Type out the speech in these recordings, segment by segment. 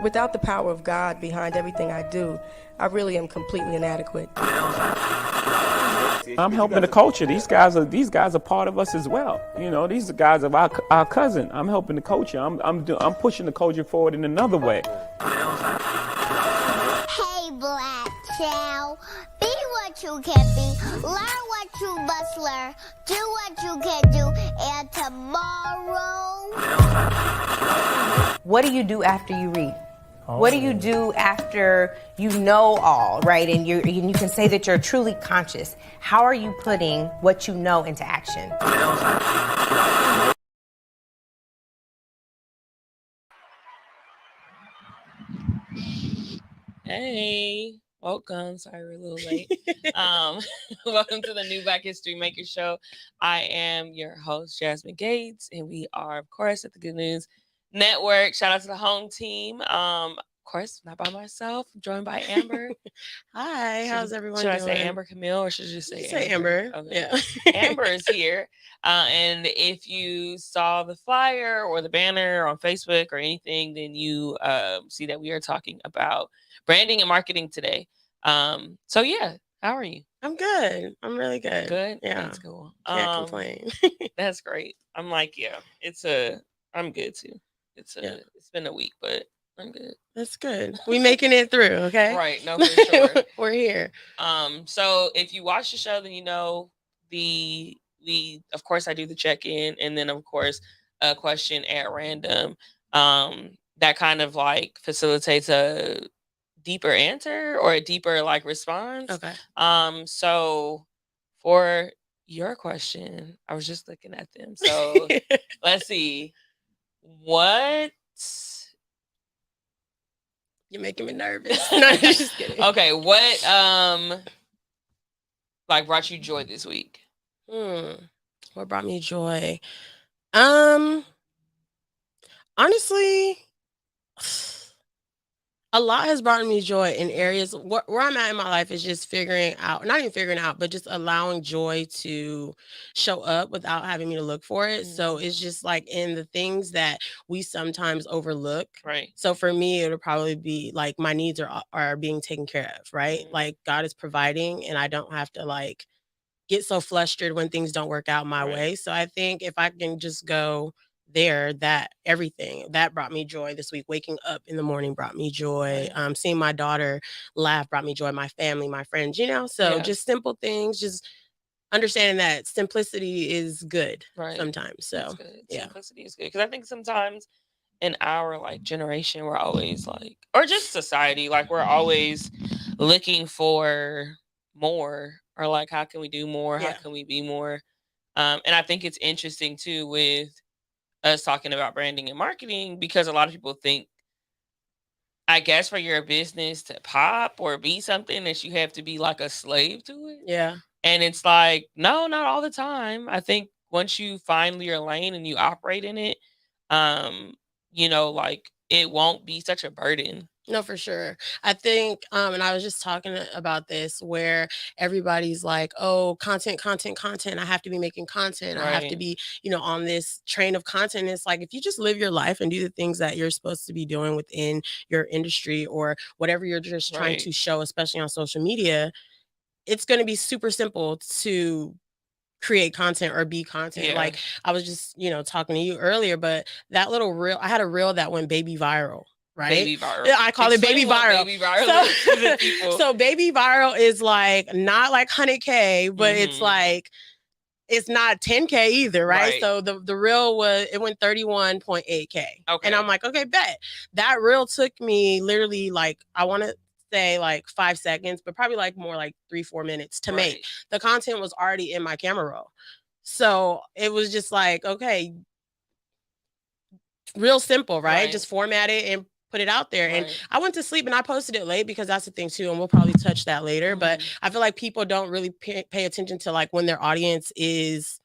Without the power of God behind everything I do, I really am completely inadequate. I'm helping the culture. These guys are part of us as well. You know, these are guys of our cousin. I'm helping the culture. I'm pushing the culture forward in another way. Hey, black child, be what you can be, learn what you must learn, do what you can do, and tomorrow. What do you do after you read? What do you do after you know all, right? And you can say that you're truly conscious. How are you putting what you know into action? Hey, welcome. Sorry we're a little late. Welcome to the New Black History Maker Show. I am your host, Jasmine Gates, and we are, of course, at the Good News Network. Shout out to the home team. Of course, not by myself, joined by Amber. Hi, how's everyone doing? Should I say Amber Camille or should I just say Amber? Okay. Yeah. Amber is here. And if you saw the flyer or the banner on Facebook or anything, then you see that we are talking about branding and marketing today. So yeah, how are you? I'm good. I'm really good. Good? Yeah. That's cool. Can't complain. That's great. I'm like, yeah, I'm good too. It's been a week, but I'm good. That's good. We making it through, okay? Right. No, for sure. We're here. So if you watch the show, then you know of course I do the check-in and then of course a question at random. That kind of like facilitates a deeper answer or a deeper like response. Okay. So for your question, I was just looking at them. So let's see. What You're making me nervous. No, just kidding. Okay, what like brought you joy this week? What brought me joy? Honestly, a lot has brought me joy in areas where I'm at in my life is just figuring out, not even figuring out, but just allowing joy to show up without having me to look for it. So it's just like in the things that we sometimes overlook. Right. So for me, it'll probably be like my needs are being taken care of, right? Like God is providing and I don't have to like get so flustered when things don't work out my way. So I think if I can just go there, that everything that brought me joy this week. Waking up in the morning brought me joy. Seeing my daughter laugh brought me joy. My family, my friends, so just simple things, just understanding that simplicity is good sometimes. So yeah, simplicity is good because I think sometimes in our like generation we're always like, or just society, like we're always looking for more, or like how can we do more, how can we be more. And I think it's interesting too with us talking about branding and marketing because a lot of people think, I guess, for your business to pop or be something that you have to be like a slave to it. Yeah. And it's like, no, not all the time. I think once you find your lane and you operate in it, like it won't be such a burden. No, for sure. I think, and I was just talking about this where everybody's like, oh, content. I have to be making content. I have to be, on this train of content. And it's like, if you just live your life and do the things that you're supposed to be doing within your industry or whatever you're just trying to show, especially on social media, it's going to be super simple to create content or be content. Like I was just, talking to you earlier, but that little reel, I had a reel that went baby viral. Right? Baby viral. Yeah, I call it baby viral. Baby viral. So baby viral is like not like 100K, but it's like it's not 10K either, right? So the reel went 31.8K. Okay. And I'm like, okay, bet. That reel took me literally like I want to say like 5 seconds, but probably like more like 3-4 minutes to make. The content was already in my camera roll. So it was just like, okay, real simple, right? Just format it and put it out there. And I went to sleep and I posted it late because that's the thing too. And we'll probably touch that later. But I feel like people don't really pay attention to like when their audience is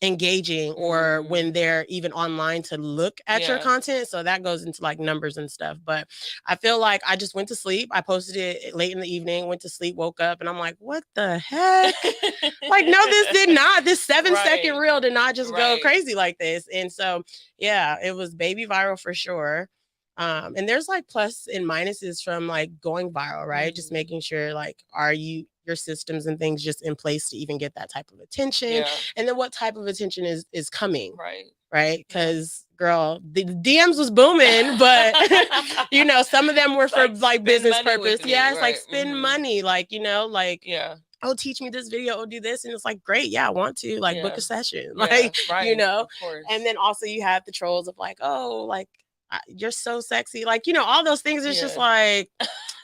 engaging or when they're even online to look at your content. So that goes into like numbers and stuff. But I feel like I just went to sleep. I posted it late in the evening, went to sleep, woke up, and I'm like, what the heck? Like, no, this 7-second reel did not just go crazy like this. And so, yeah, it was baby viral for sure. And there's like plus and minuses from like going viral, right? Just making sure like, are your systems and things just in place to even get that type of attention? And then what type of attention is coming? Right? Because girl, the DMs was booming, but you know, some of them were for like business purpose. Yeah, it's like spend money, like, you know, like, oh, teach me this video, oh, do this. And it's like, great, yeah, I want to, like, book a session. Like, you know, and then also you have the trolls of like, oh, like, you're so sexy, like, you know, all those things. It's just like,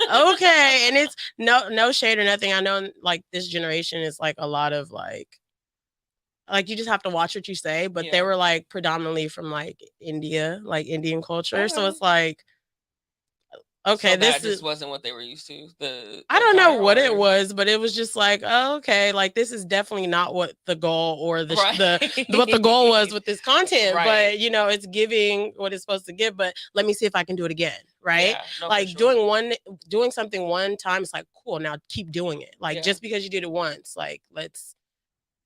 okay. And it's no shade or nothing. I know like this generation is like a lot of like you just have to watch what you say, but they were like predominantly from like India, like Indian culture. So it's like, okay, so this just wasn't what they were used to. I don't know what it was, but it was just like, oh, okay, like this is definitely not what the goal or what the goal was with this content. But you know, it's giving what it's supposed to give. But let me see if I can do it again, right? Like doing something one time, it's like cool. Now keep doing it. Like just because you did it once, like let's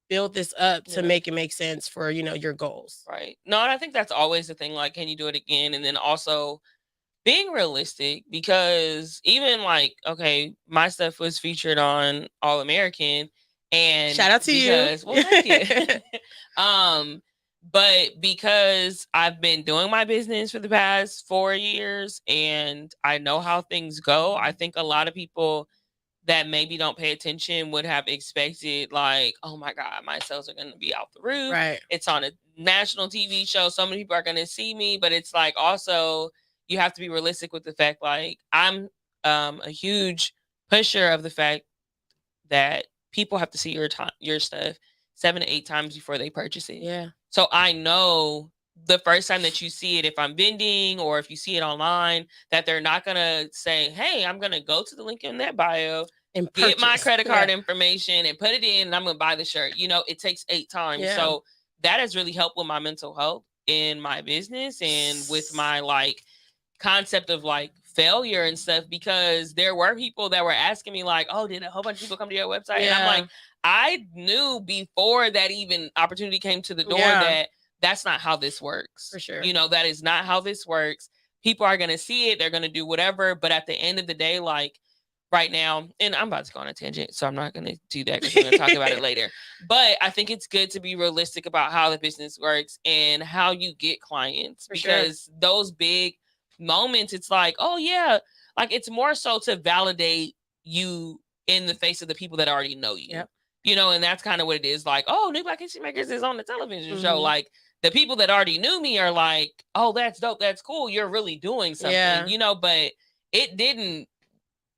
build this up to make it make sense for, you know, your goals. Right. No, and I think that's always the thing. Like, can you do it again? And then also being realistic, because even like, okay, my stuff was featured on All American, and shout out to you. Well, thank you. But because I've been doing my business for the past 4 years and I know how things go, I think a lot of people that maybe don't pay attention would have expected like, oh my God, my sales are going to be out the roof. Right. It's on a national TV show. So many people are going to see me, but it's like, also you have to be realistic with the fact, like I'm a huge pusher of the fact that people have to see your stuff 7 to 8 times before they purchase it. Yeah. So I know the first time that you see it, if I'm vending or if you see it online, that they're not going to say, hey, I'm going to go to the link in that bio and get my credit card information and put it in and I'm going to buy the shirt. You know, it takes 8 times. Yeah. So that has really helped with my mental health in my business and with my like concept of like failure and stuff, because there were people that were asking me like, oh, did a whole bunch of people come to your website? And I'm like, I knew before that even opportunity came to the door that that's not how this works. For sure. You know, that is not how this works. People are going to see it. They're going to do whatever. But at the end of the day, like right now, and I'm about to go on a tangent, so I'm not going to do that because we're going to talk about it later. But I think it's good to be realistic about how the business works and how you get clients. Because those big moments, it's like, oh yeah, like it's more so to validate you in the face of the people that already know you. Yep. You know, and that's kind of what it is. Like, oh, New Black History Makers is on the television show. Like the people that already knew me are like, oh, that's dope, that's cool, you're really doing something, you know. But it didn't,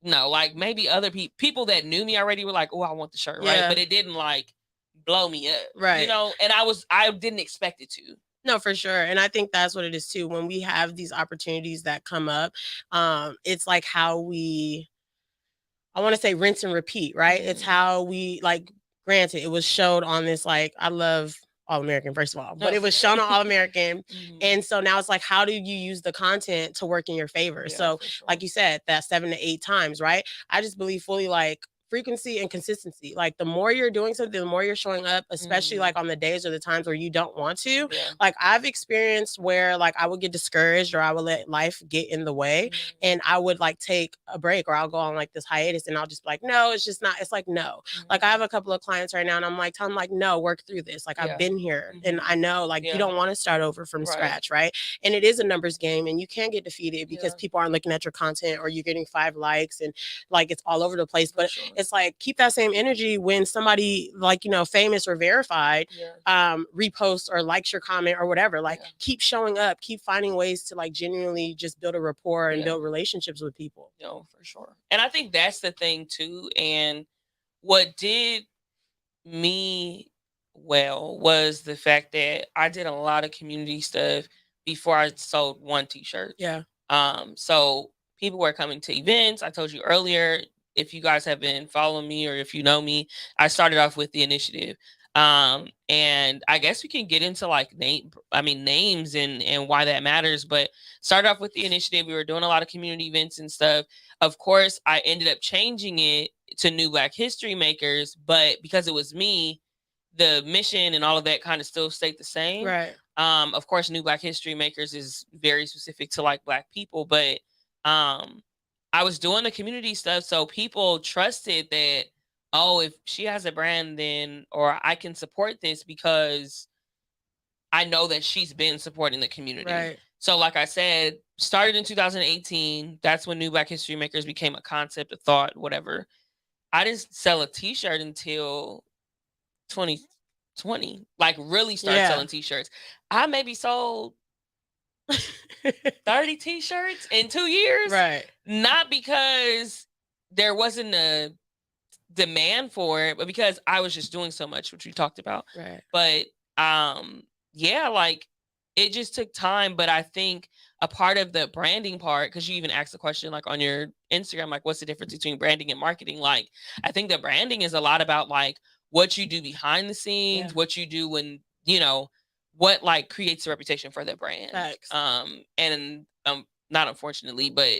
no, like maybe other people that knew me already were like, oh, I want the shirt, right? But it didn't like blow me up, right? You know, and I didn't expect it to. No, for sure. And I think that's what it is too. When we have these opportunities that come up, it's like how I want to say rinse and repeat, right? It's how we, like, granted, it was showed on this, like, I love All American, first of all, but it was shown on All American. And so now it's like, how do you use the content to work in your favor? So like you said, that 7 to 8 times, right? I just believe fully like frequency and consistency. Like the more you're doing something, the more you're showing up, especially like on the days or the times where you don't want to. Like I've experienced where like I would get discouraged or I would let life get in the way and I would like take a break or I'll go on like this hiatus and I'll just be like, no, it's just not, it's like, no. Like I have a couple of clients right now and I'm like, tell them like, no, work through this. Like I've been here and I know like you don't want to start over from scratch, right? And it is a numbers game and you can get defeated because people aren't looking at your content or you're getting 5 likes and like it's all over the place. But it's like keep that same energy when somebody like, you know, famous or verified reposts or likes your comment or whatever. Like keep showing up, keep finding ways to like genuinely just build a rapport and build relationships with people. No, for sure. And I think that's the thing too. And what did me well was the fact that I did a lot of community stuff before I sold one t-shirt. So people were coming to events. I told you earlier, if you guys have been following me or if you know me, I started off with the initiative. And I guess we can get into like names and why that matters, but started off with the initiative. We were doing a lot of community events and stuff. Of course, I ended up changing it to New Black History Makers, but because it was me, the mission and all of that kind of still stayed the same. Right. Of course, New Black History Makers is very specific to like Black people, but I was doing the community stuff, so people trusted that, oh, if she has a brand, then, or I can support this because I know that she's been supporting the community. Right. So like I said, started in 2018. That's when New Black History Makers became a concept, a thought, whatever. I didn't sell a t-shirt until 2020. Like really start selling t-shirts. I maybe sold 30 t-shirts in 2 years. Right. Not because there wasn't a demand for it, but because I was just doing so much, which we talked about. Right. But yeah, like it just took time. But I think a part of the branding part, because you even asked the question like on your Instagram, like what's the difference between branding and marketing? Like I think the branding is a lot about like what you do behind the scenes, what you do when, you know, what like creates a reputation for the brand. Thanks. And not unfortunately, but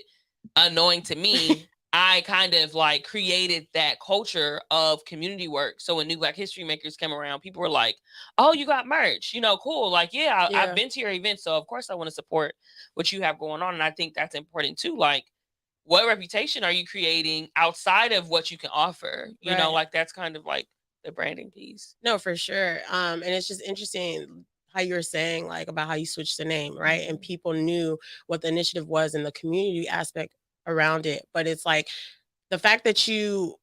annoying to me, I kind of like created that culture of community work. So when New Black History Makers came around, people were like, oh, you got merch, you know, cool. Like, I've been to your event. So of course I want to support what you have going on. And I think that's important too. Like, what reputation are you creating outside of what you can offer? You know, like that's kind of like the branding piece. No, for sure. And it's just interesting how you were saying like about how you switched the name, right? And people knew what the initiative was and the community aspect around it. But it's like the fact that you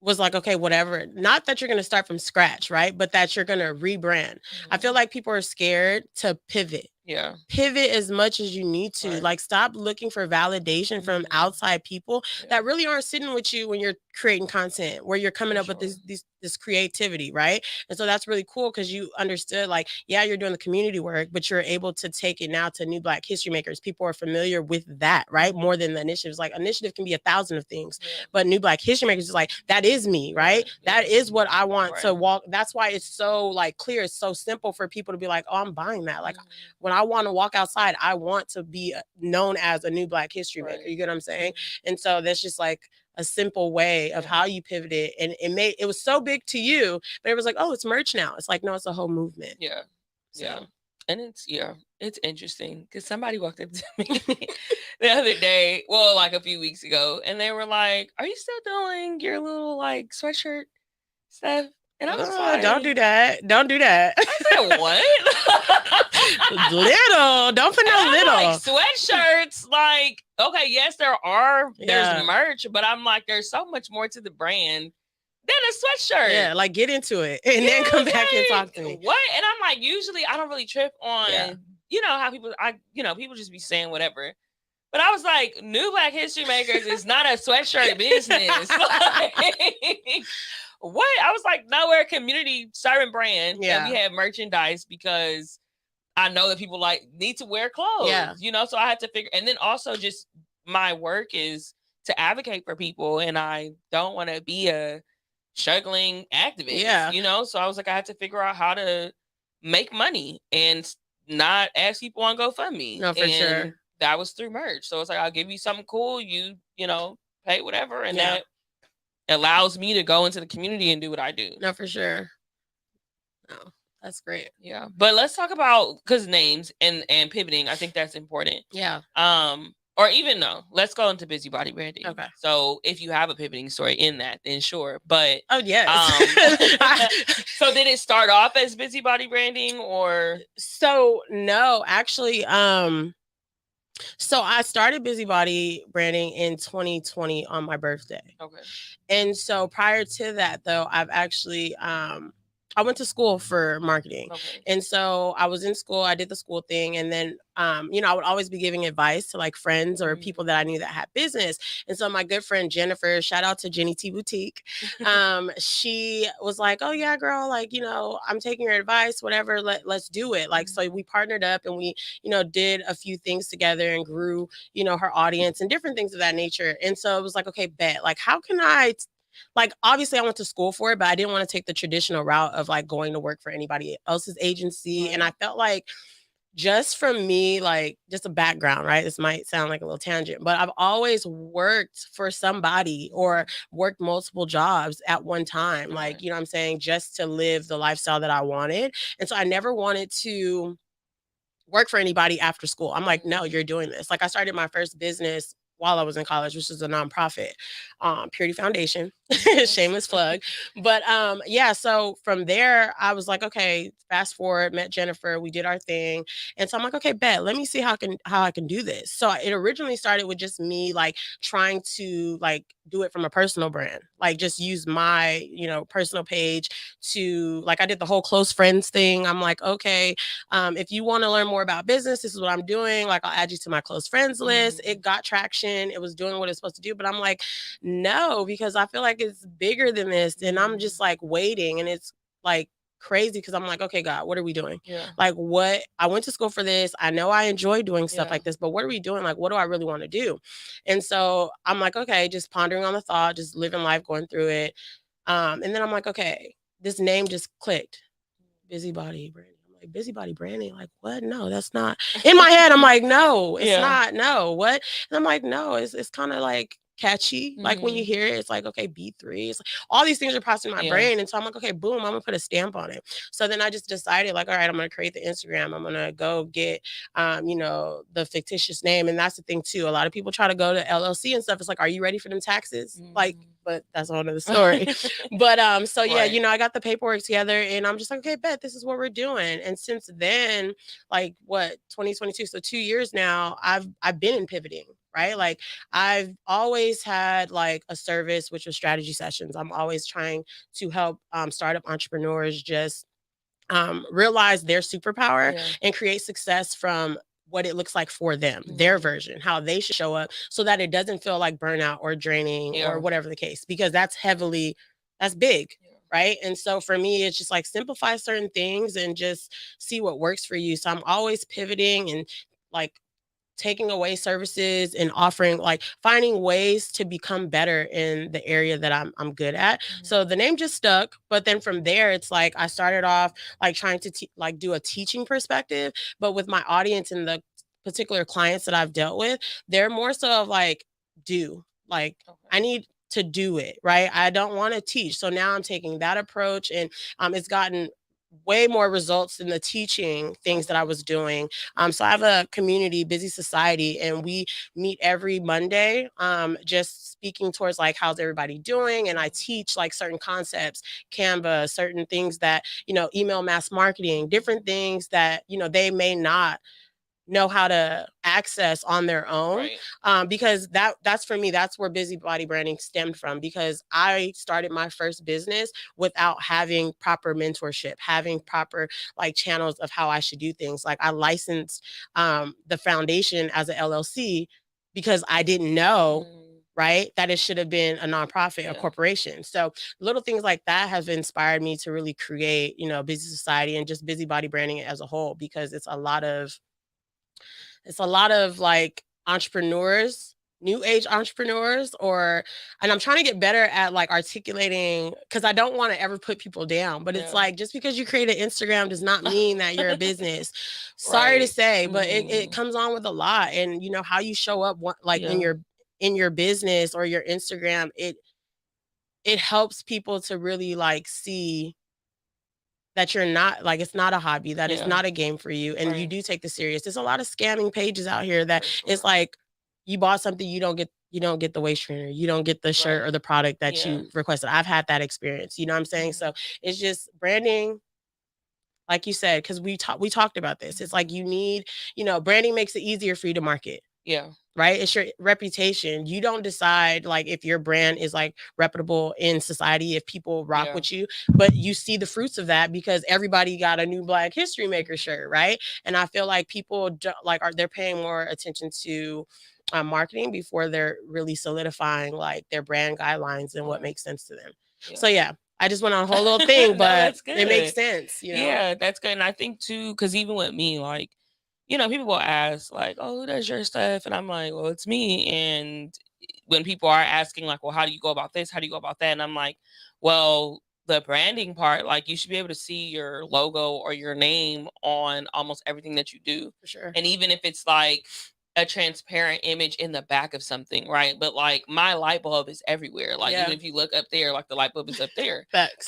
was like, okay, whatever, not that you're going to start from scratch, right? But that you're going to rebrand. I feel like people are scared to pivot. Yeah. Pivot as much as you need to. Like stop looking for validation from outside people that really aren't sitting with you when you're creating content, where you're coming up with this creativity, right? And so that's really cool because you understood like, yeah, you're doing the community work, but you're able to take it now to New Black History Makers. People are familiar with that, right? More than the initiatives. Like initiative can be 1,000 of things, but New Black History Makers is like, that is me, right? That is what I want to walk. That's why it's so like clear. It's so simple for people to be like, oh, I'm buying that. Like when I want to walk outside, I want to be known as a New Black History Maker. You get what I'm saying? And so that's just like a simple way of how you pivoted. And it was so big to you, but it was like, oh, it's merch now. It's like, no, it's a whole movement. Yeah. So. Yeah. And it's interesting because somebody walked up to me the other day, well, like a few weeks ago, and they were like, are you still doing your little like sweatshirt stuff? And I was like, don't do that. Don't do that. I said, what? Little. Don't put no little. Like sweatshirts, like, okay, yes, there's merch, but I'm like, there's so much more to the brand than a sweatshirt. Yeah, like get into it and then come back and talk to me. What? And I'm like, usually I don't really trip on, you know, how people just be saying whatever. But I was like, New Black History Makers is not a sweatshirt business. Like, what? I was like, no, we're a community serving brand. And we have merchandise because I know that people like need to wear clothes. You know, so I had to figure, and then also just my work is to advocate for people, and I don't want to be a struggling activist. You know, so I was like, I had to figure out how to make money and not ask people on GoFundMe. No, for sure. That was through merch. So it's like, I'll give you something cool. You know, pay whatever. And that allows me to go into the community and do what I do. No, for sure. No, that's great. Yeah. But let's talk about, because names and pivoting, I think that's important. Yeah. Or even no, let's go into Bizy Body Branding. Okay. So if you have a pivoting story in that, then sure. But oh yes. So did it start off as Bizy Body Branding or? So no, actually, so I started Bizy Body Branding in 2020 on my birthday. Okay. And so prior to that, though, I've actually I went to school for marketing. Okay. And so I was in school, I did the school thing. And then, you know, I would always be giving advice to like friends or people that I knew that had business. And so my good friend, Jennifer, shout out to Jenny T Boutique. She was like, oh yeah, girl, like, you know, I'm taking your advice, whatever, let's do it. Like, so we partnered up and we, you know, did a few things together and grew, you know, her audience and different things of that nature. And so it was like, okay, bet, like, how can I like, obviously I went to school for it, but I didn't want to take the traditional route of like going to work for anybody else's agency. Right. And I felt like just from me, like just a background, right? This might sound like a little tangent, but I've always worked for somebody or worked multiple jobs at one time. Like, you know what I'm saying? Just to live the lifestyle that I wanted. And so I never wanted to work for anybody after school. I'm like, no, you're doing this. Like I started my first business while I was in college, which is a nonprofit, Purity Foundation, shameless plug. But yeah, so from there, I was like, okay, fast forward, met Jennifer, we did our thing. And so I'm like, okay, bet, let me see how I can do this. So it originally started with just me like trying to like do it from a personal brand, like just use my, personal page to like, I did the whole close friends thing. I'm like, okay, if you want to learn more about business, this is what I'm doing. Like I'll add you to my close friends list. It got traction. It was doing what it's supposed to do. But I'm like, no, because I feel like it's bigger than this. And I'm just like waiting. And it's like crazy because I'm like, okay, God, what are we doing? Like what? I went to school for this. I know I enjoy doing stuff like this, but what are we doing? Like, what do I really want to do? And so I'm like, okay, just pondering on the thought, just living life, going through it. And then I'm like, okay, this name just clicked. Bizy Body Branding. Like Bizy Body Branding, like what? No, that's not. In my head, I'm like, no, it's not. No, what? And I'm like, no, it's kind of like catchy. Like when you hear it, it's like, okay, B3. It's like all these things are passing my brain. And so I'm like, okay, boom, I'm gonna put a stamp on it. So then I just decided, like, all right, I'm gonna create the Instagram. I'm gonna go get the fictitious name. And that's the thing too. A lot of people try to go to LLC and stuff. It's like, are you ready for them taxes? Like, but that's a whole nother story. But so yeah, I got the paperwork together and I'm just like, okay, bet this is what we're doing. And since then, like what, 2022, so 2 years now, I've been in pivoting, right? Like I've always had like a service, which was strategy sessions. I'm always trying to help startup entrepreneurs just realize their superpower and create success from what it looks like for them, their version, how they should show up so that it doesn't feel like burnout or draining or whatever the case, because that's big. Right. And so for me, it's just like simplify certain things and just see what works for you. So I'm always pivoting and like taking away services and offering, like finding ways to become better in the area that I'm good at. So the name just stuck. But then from there, it's like I started off like trying to like do a teaching perspective, but with my audience and the particular clients that I've dealt with, they're more so of like, I need to do it, right? I don't want to teach. So now I'm taking that approach and it's gotten way more results than the teaching things that I was doing. So I have a community, Bizy Society, and we meet every Monday, just speaking towards like, how's everybody doing? And I teach like certain concepts, Canva, certain things that, email mass marketing, different things that, they may not know how to access on their own. Because that's for me, that's where Bizy Body Branding stemmed from, because I started my first business without having proper mentorship, having proper like channels of how I should do things. Like I licensed the foundation as an LLC because I didn't know right, that it should have been a nonprofit, a corporation. So little things like that have inspired me to really create, Bizy Society and just Bizy Body Branding as a whole, because it's a lot of like entrepreneurs, new age entrepreneurs, and I'm trying to get better at like articulating, because I don't want to ever put people down, but it's like, just because you create an Instagram does not mean that you're a business. Sorry to say, but it comes on with a lot. And how you show up like in your business or your Instagram, it helps people to really like see that you're not like, it's not a hobby, that it's not a game for you, and you do take this serious. There's a lot of scamming pages out here that it's like, you bought something, you don't get the waist trainer, you don't get the shirt or the product that you requested. I've had that experience, you know what I'm saying? So it's just branding, like you said, because we talked about this. It's like you need, branding makes it easier for you to market. Right? It's your reputation. You don't decide like if your brand is like reputable in society, if people rock with you, but you see the fruits of that because everybody got a new Black History Maker shirt, right? And I feel like people they're paying more attention to marketing before they're really solidifying like their brand guidelines and what makes sense to them. So yeah, I just went on a whole little thing, but it makes sense. Yeah, that's good. And I think too, because even with me, like, people will ask like, "Oh, who does your stuff?" And I'm like, "Well, it's me." And when people are asking like, "Well, how do you go about this? How do you go about that?" And I'm like, "Well, the branding part, like you should be able to see your logo or your name on almost everything that you do." For sure. And even if it's like a transparent image in the back of something, right? But like my light bulb is everywhere. Like even if you look up there, like the light bulb is up there. Facts.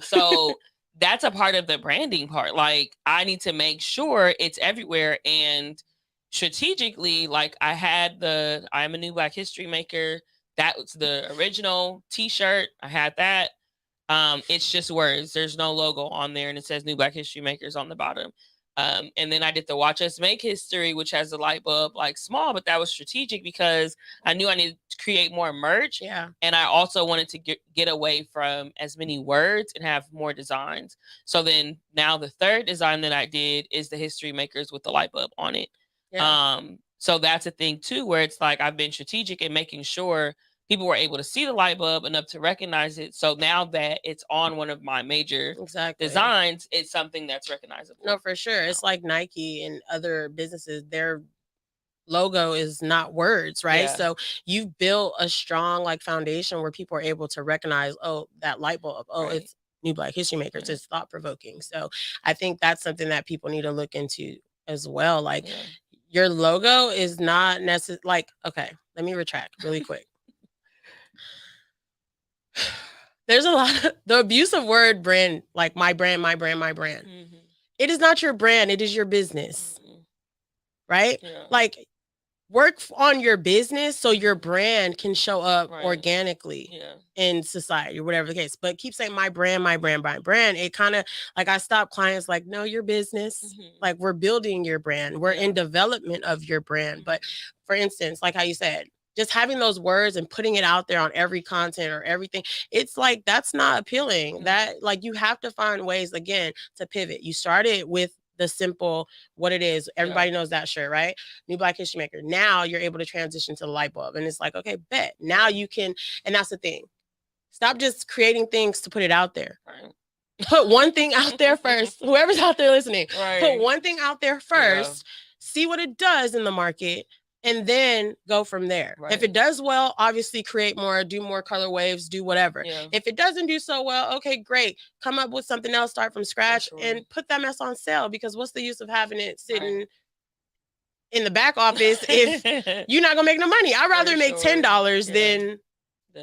So that's a part of the branding part. Like, I need to make sure it's everywhere. And strategically, like, I am a new Black History Maker. That was the original t-shirt. I had that. It's just words. There's no logo on there, and it says New Black History Makers on the bottom. And then I did the Watch Us Make History, which has the light bulb like small, but that was strategic because I knew I needed to create more merch. Yeah. And I also wanted to get away from as many words and have more designs. So then now the third design that I did is the History Makers with the light bulb on it. Yeah. So that's a thing too, where it's like I've been strategic in making sure people were able to see the light bulb enough to recognize it. So now that it's on one of my major designs, it's something that's recognizable. No, for sure. It's like Nike and other businesses, their logo is not words, right? Yeah. So you've built a strong like foundation where people are able to recognize, oh, that light bulb, oh, right. It's New Black History Makers, it's thought provoking. So I think that's something that people need to look into as well. Like your logo is not necessarily like, okay, let me retract really quick. There's a lot of the abusive word brand, like my brand. Mm-hmm. It is not your brand. It is your business. Mm-hmm. Right? Yeah. Like work on your business so your brand can show up organically in society or whatever the case. But keep saying my brand. It kind of like I stop clients like, no, your business. Mm-hmm. Like we're building your brand. We're in development of your brand. But for instance, like how you said, just having those words and putting it out there on every content or everything, it's like, that's not appealing. Mm-hmm. That like, you have to find ways again to pivot. You started with the simple, what it is. Everybody knows that shirt, right? New Black History Maker. Now you're able to transition to the light bulb. And it's like, okay, bet. Now you can, and that's the thing. Stop just creating things to put it out there. Right. Put one thing out there first. Whoever's out there listening, put one thing out there first, see what it does in the market, and then go from there. Right. If it does well, obviously create more, do more color waves, do whatever. Yeah. If it doesn't do so well, okay, great. Come up with something else, start from scratch, and put that mess on sale, because what's the use of having it sitting in the back office if you're not gonna make no money? I'd rather make $10 than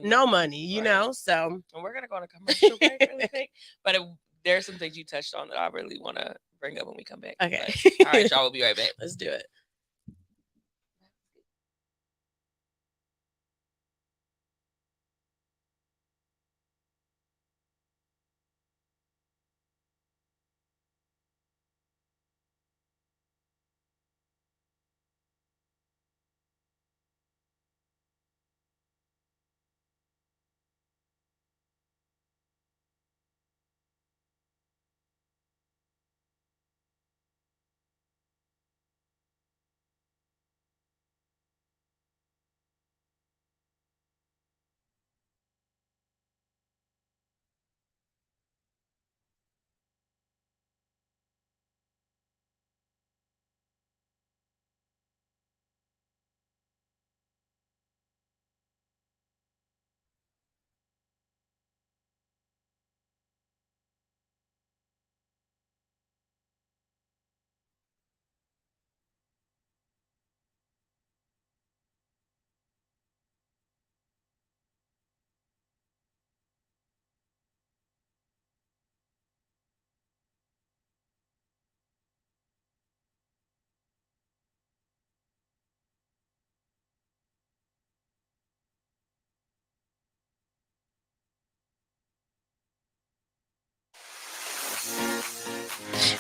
no money, you know? So. And we're gonna go on a commercial break really quick, but there's some things you touched on that I really wanna bring up when we come back. Okay. But, all right, y'all, we'll be right back. Let's do it.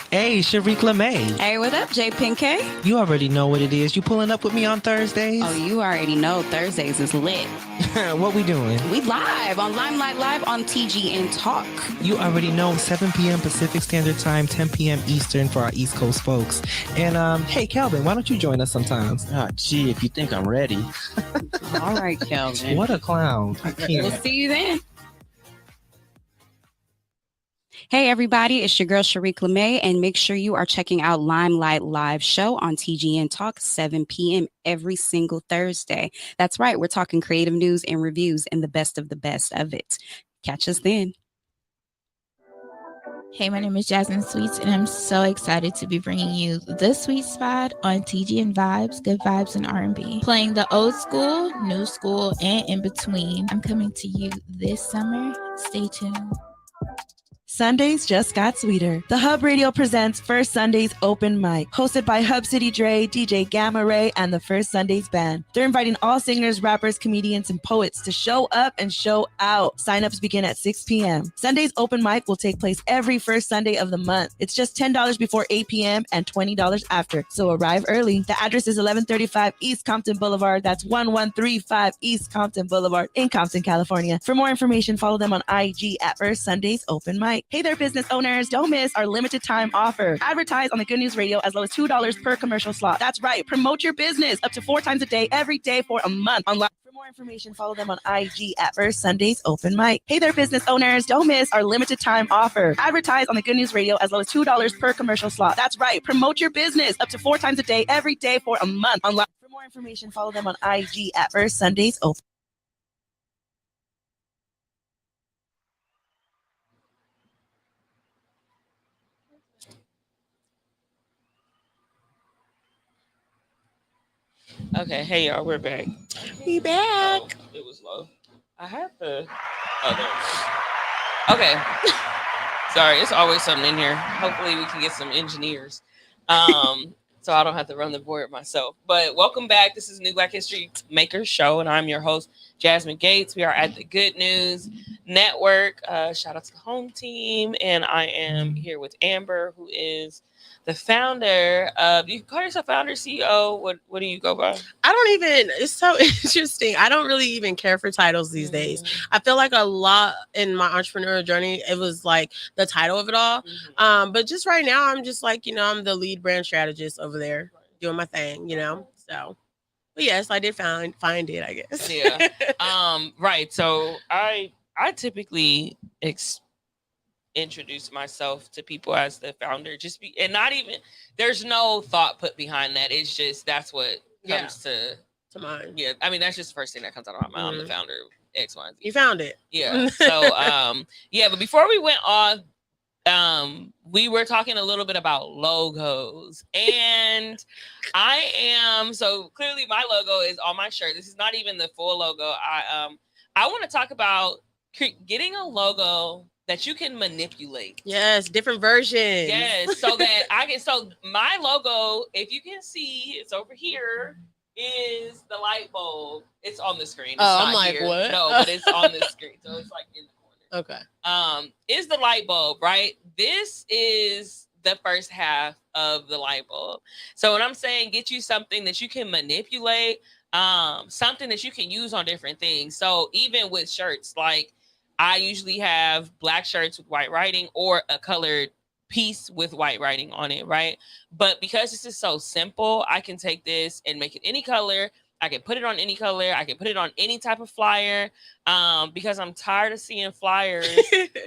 Hey, Shariq LeMay. Hey, what up, J Pinkay? You already know what it is. You pulling up with me on Thursdays? Oh, you already know Thursdays is lit. What we doing? We live on Limelight Live on TGN Talk. You already know 7 p.m. Pacific Standard Time, 10 p.m. Eastern for our East Coast folks. And hey, Calvin, why don't you join us sometimes? Gee, if you think I'm ready. All right, Calvin. What a clown. I can't. We'll see you then. Hey, everybody, it's your girl, Shariq LeMay, and make sure you are checking out Limelight Live Show on TGN Talk, 7 p.m. every single Thursday. That's right. We're talking creative news and reviews and the best of it. Catch us then. Hey, my name is Jasmine Sweets, and I'm so excited to be bringing you The Sweet Spot on TGN Vibes, Good Vibes, and R&B. Playing the old school, new school, and in between. I'm coming to you this summer. Stay tuned. Sundays just got sweeter. The Hub Radio presents First Sundays Open Mic, hosted by Hub City Dre, DJ Gamma Ray, and the First Sundays Band. They're inviting all singers, rappers, comedians, and poets to show up and show out. Sign-ups begin at 6 p.m. Sunday's Open Mic will take place every first Sunday of the month. It's just $10 before 8 p.m. and $20 after, so arrive early. The address is 1135 East Compton Boulevard. That's 1135 East Compton Boulevard in Compton, California. For more information, follow them on IG at First Sundays Open Mic. Hey there, business owners. Don't miss our limited time offer. Advertise on the Good News Radio as low as $2 per commercial slot. That's right. Promote your business up to 4 times a day, every day for a month. Online. For more information, follow them on IG at First Sundays Open Mic. Hey there, business owners. Don't miss our limited time offer. Advertise on the Good News Radio as low as $2 per commercial slot. That's right. Promote your business up to 4 times a day, every day for a month. Online. For more information, follow them on IG at First Sundays Open. Okay, hey y'all, we're back. We back. Oh, it was low. I had the Okay. Sorry, it's always something in here. Hopefully we can get some engineers. So I don't have to run the board myself. But welcome back. This is New Black History Makers Show, and I'm your host, Jasmine Gates. We are at the Good News Network. Shout out to the home team. And I am here with Amber, who is the founder of, you call yourself founder, CEO? What do you go by? I don't even, it's so interesting. I don't really even care for titles these days. I feel like a lot in my entrepreneurial journey, it was like the title of it all. But just right now, I'm just like, I'm the lead brand strategist over there doing my thing, So, but yes, I did find it, I guess. Yeah. Right. So I typically introduce myself to people as the founder, and not even, there's no thought put behind that. It's just, that's what comes to mind. Yeah. I mean, that's just the first thing that comes out of my mouth. I'm the founder of X, Y, and Z. You found it. Yeah. So, yeah, but before we went on, we were talking a little bit about logos, and so clearly my logo is on my shirt. This is not even the full logo. I want to talk about getting a logo that you can manipulate. Yes, different versions. Yes, so that so my logo, if you can see, it's over here, is the light bulb. It's on the screen. It's I'm like, here. what? No, but it's on the screen. So it's like in the corner. Okay. Is the light bulb, right? This is the first half of the light bulb. So when I'm saying get you something that you can manipulate, something that you can use on different things. So even with shirts, like, I usually have black shirts with white writing or a colored piece with white writing on it, right? But because this is so simple, I can take this and make it any color. I can put it on any color. I can put it on any type of flyer, because I'm tired of seeing flyers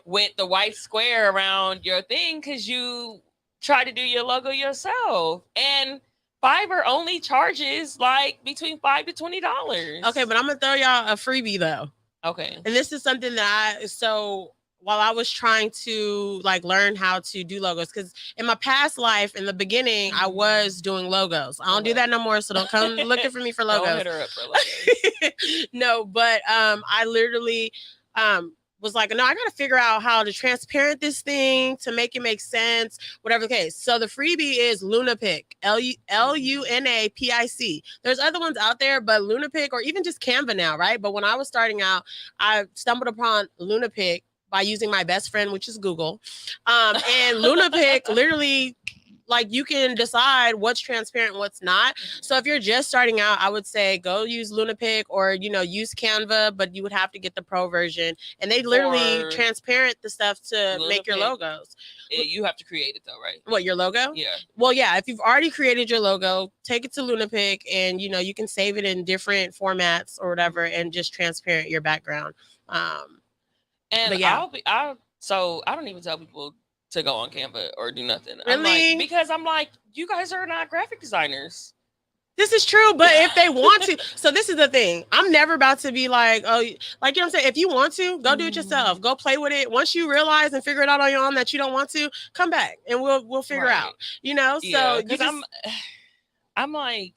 with the white square around your thing because you try to do your logo yourself. And Fiverr only charges like between $5 to $20. Okay, but I'm going to throw y'all a freebie though. Okay. And this is something that while I was trying to like learn how to do logos, because in my past life, in the beginning, I was doing logos. I don't do that no more, so don't come looking for me for logos. Don't hit her up for logos. No, but I literally was like, no, I got to figure out how to transparent this thing to make it make sense, whatever the case. So the freebie is Lunapic, Lunapic. There's other ones out there, but Lunapic, or even just Canva now, right? But when I was starting out, I stumbled upon Lunapic by using my best friend, which is Google. And Lunapic literally, like, you can decide what's transparent, what's not. So if you're just starting out, I would say go use Lunapic or, use Canva, but you would have to get the pro version. And they literally transparent the stuff to Lunapic, make your logos. You have to create it though, right? What, your logo? Yeah. Well, yeah, if you've already created your logo, take it to Lunapic and, you can save it in different formats or whatever and just transparent your background. And yeah. So I don't even tell people to go on Canva or do nothing. Really? Because I'm like, you guys are not graphic designers. This is true, but if they want to, so this is the thing. I'm never about to be like, oh, like, you know what I'm saying? If you want to, go do it yourself. Go play with it. Once you realize and figure it out on your own that you don't want to, come back and we'll figure out, Yeah, so I'm like,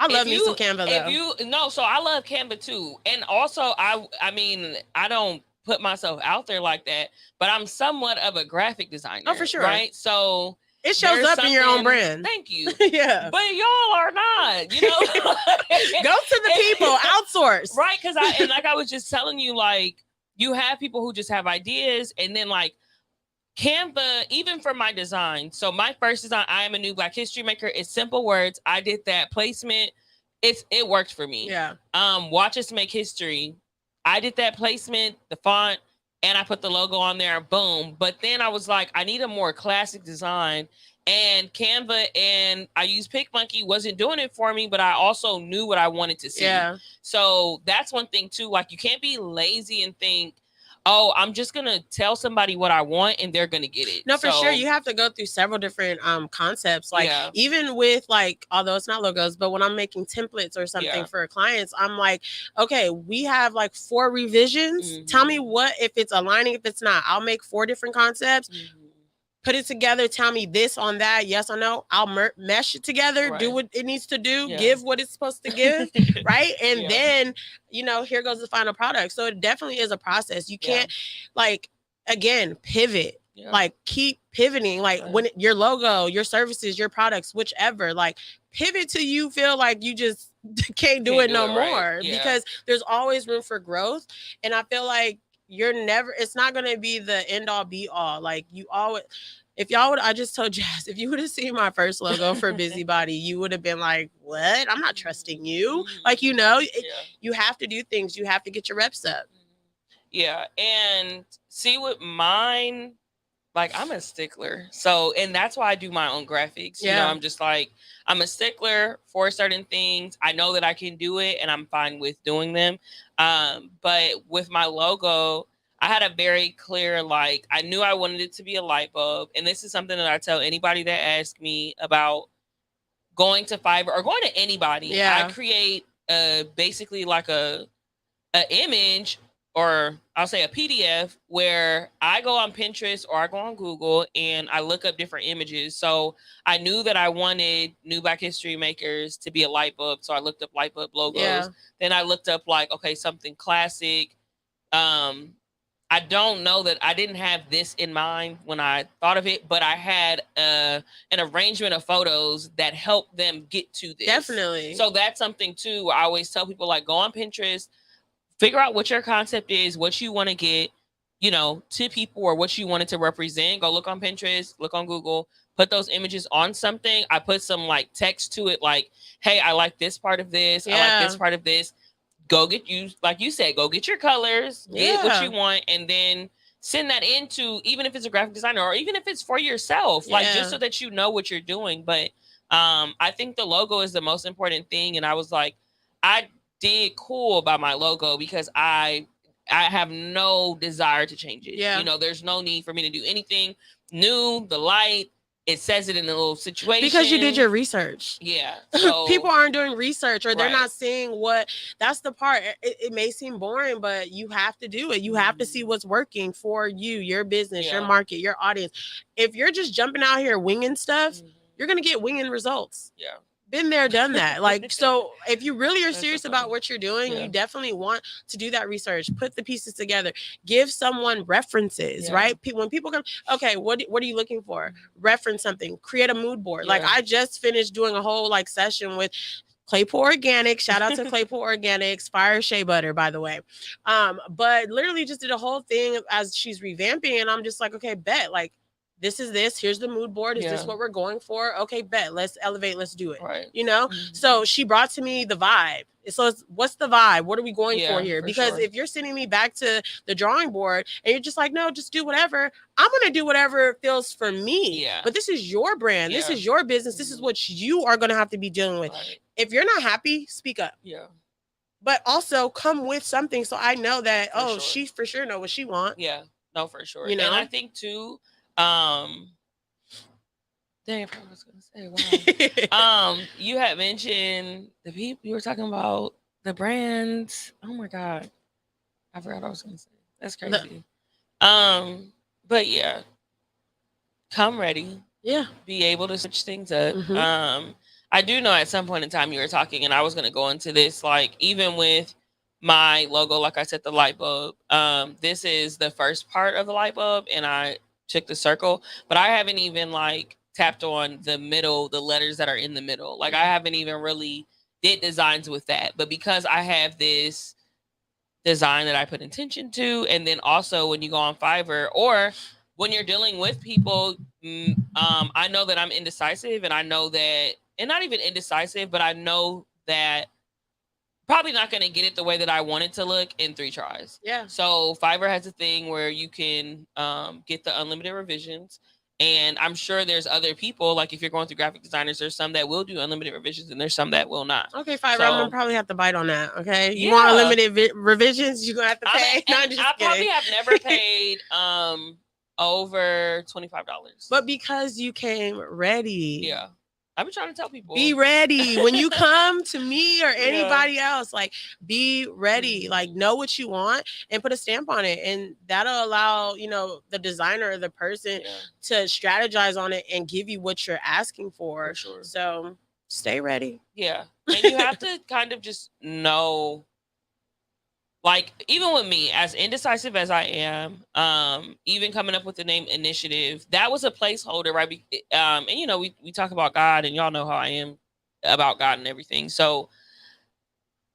I love me some Canva though. So I love Canva too. And also I mean, I don't put myself out there like that, but I'm somewhat of a graphic designer. Oh, for sure. Right. So it shows up in your own brand. Thank you. Yeah. But y'all are not, you know. Go to the people, outsource. Right. Cause like I was just telling you, like, you have people who just have ideas, and then like Canva, even for my design. So my first design, I am a new Black history maker. It's simple words. I did that placement. It worked for me. Yeah. Watch Us Make History. I did that placement, the font, and I put the logo on there, boom. But then I was like, I need a more classic design. And Canva and I used PicMonkey wasn't doing it for me, but I also knew what I wanted to see. Yeah. So that's one thing too. Like, you can't be lazy and think, oh, I'm just going to tell somebody what I want and they're going to get it. No, for sure. You have to go through several different concepts. Like, even with, like, although it's not logos, but when I'm making templates or something for clients, I'm like, okay, we have like 4 revisions. Tell me what, if it's aligning, if it's not. I'll make 4 different concepts. Put it together, tell me this on that, yes or no. I'll mesh it together, do what it needs to do, give what it's supposed to give, right? And then, you know, here goes the final product. So it definitely is a process. You can't, like, again, pivot. Like, keep pivoting. Like, when your logo, your services, your products, whichever, like, pivot till you feel like you just can't do it no more. Because there's always room for growth. And I feel like it's not going to be the end all be all. Like, you always, I just told Jazz, if you would have seen my first logo for Bizy Body, you would have been like, what? I'm not trusting you. Like, you know, you have to do things. You have to get your reps up. Yeah. And see, with mine, like, I'm a stickler. So, and that's why I do my own graphics. You know, I'm just like, I'm a stickler for certain things. I know that I can do it and I'm fine with doing them. But with my logo, I had a very clear, like, I knew I wanted it to be a light bulb. And this is something that I tell anybody that asks me about going to Fiverr or going to anybody. I create basically like a image, or I'll say a PDF, where I go on Pinterest or I go on Google and I look up different images. So I knew that I wanted new Black history makers to be a light bulb. So I looked up light bulb logos. Then I looked up, like, okay, something classic. I don't know that I didn't have this in mind when I thought of it, but I had an arrangement of photos that helped them get to this. Definitely. So that's something too. I always tell people, like, go on Pinterest, figure out what your concept is, what you want to get, you know, to people, or what you want it to represent. Go look on Pinterest, look on Google, put those images on something. I put some, like, text to it, like, hey, I like this part of this. I like this part of this. Go get you, like you said, go get your colors, get what you want, and then send that into, even if it's a graphic designer or even if it's for yourself, like, just so that you know what you're doing. But I think the logo is the most important thing. And I was like, I did cool about my logo because I have no desire to change it. You know, there's no need for me to do anything new. The light, it says it in a little situation. Because you did your research. So people aren't doing research, or they're not seeing what, that's the part. It may seem boring, but you have to do it. You have to see what's working for you, your business, your market, your audience. If you're just jumping out here winging stuff, you're going to get winging results. Been there, done that. Like, so if you really are serious about what you're doing, you definitely want to do that research, put the pieces together, give someone references, right? When people come, okay, what are you looking for? Reference something, create a mood board. Like, I just finished doing a whole, like, session with Claypool Organics. Shout out to Claypool Organics, fire shea butter, by the way. But literally just did a whole thing as she's revamping, and I'm just like, okay, bet, like, this is this. Here's the mood board. Is this what we're going for? Okay, bet. Let's elevate. Let's do it. You know? So she brought to me the vibe. So what's the vibe? What are we going for here? Because if you're sending me back to the drawing board and you're just like, no, just do whatever, I'm going to do whatever feels for me. But this is your brand. This is your business. This is what you are going to have to be dealing with. If you're not happy, speak up. But also come with something so I know that, she for sure know what she wants. No, for sure. You know? And I think too, dang, I was gonna say, wow. You had mentioned the people, you were talking about the brands. Oh my God, I forgot what I was gonna say. That's crazy. But yeah, come ready. Be able to switch things up. I do know at some point in time you were talking, and I was gonna go into this, like, even with my logo, like I said, the light bulb. This is the first part of the light bulb, and I took the circle, but I haven't even like tapped on the middle, the letters that are in the middle. Like I haven't even really did designs with that. But because I have this design that I put intention to, and then also when you go on Fiverr or when you're dealing with people, I know that I'm indecisive, and I know that, and not even indecisive, but I know that probably not going to get it the way that I want it to look in 3 tries. Yeah. So Fiverr has a thing where you can get the unlimited revisions. And I'm sure there's other people, like if you're going through graphic designers, there's some that will do unlimited revisions and there's some that will not. Okay, Fiverr, So, I'm going to probably have to bite on that, okay? You Yeah. want unlimited revisions, you're going to have to pay. I probably have never paid over $25. But because you came ready. Yeah. I've been trying to tell people. Be ready. When you come to me or anybody else, like, be ready. Like, know what you want and put a stamp on it. And that'll allow, you know, the designer or the person to strategize on it and give you what you're asking for. Sure. So stay ready. Yeah. And you have to kind of just know, like, even with me, as indecisive as I am, even coming up with the name Initiative, that was a placeholder, right? And, you know, we talk about God, and y'all know how I am about God and everything. So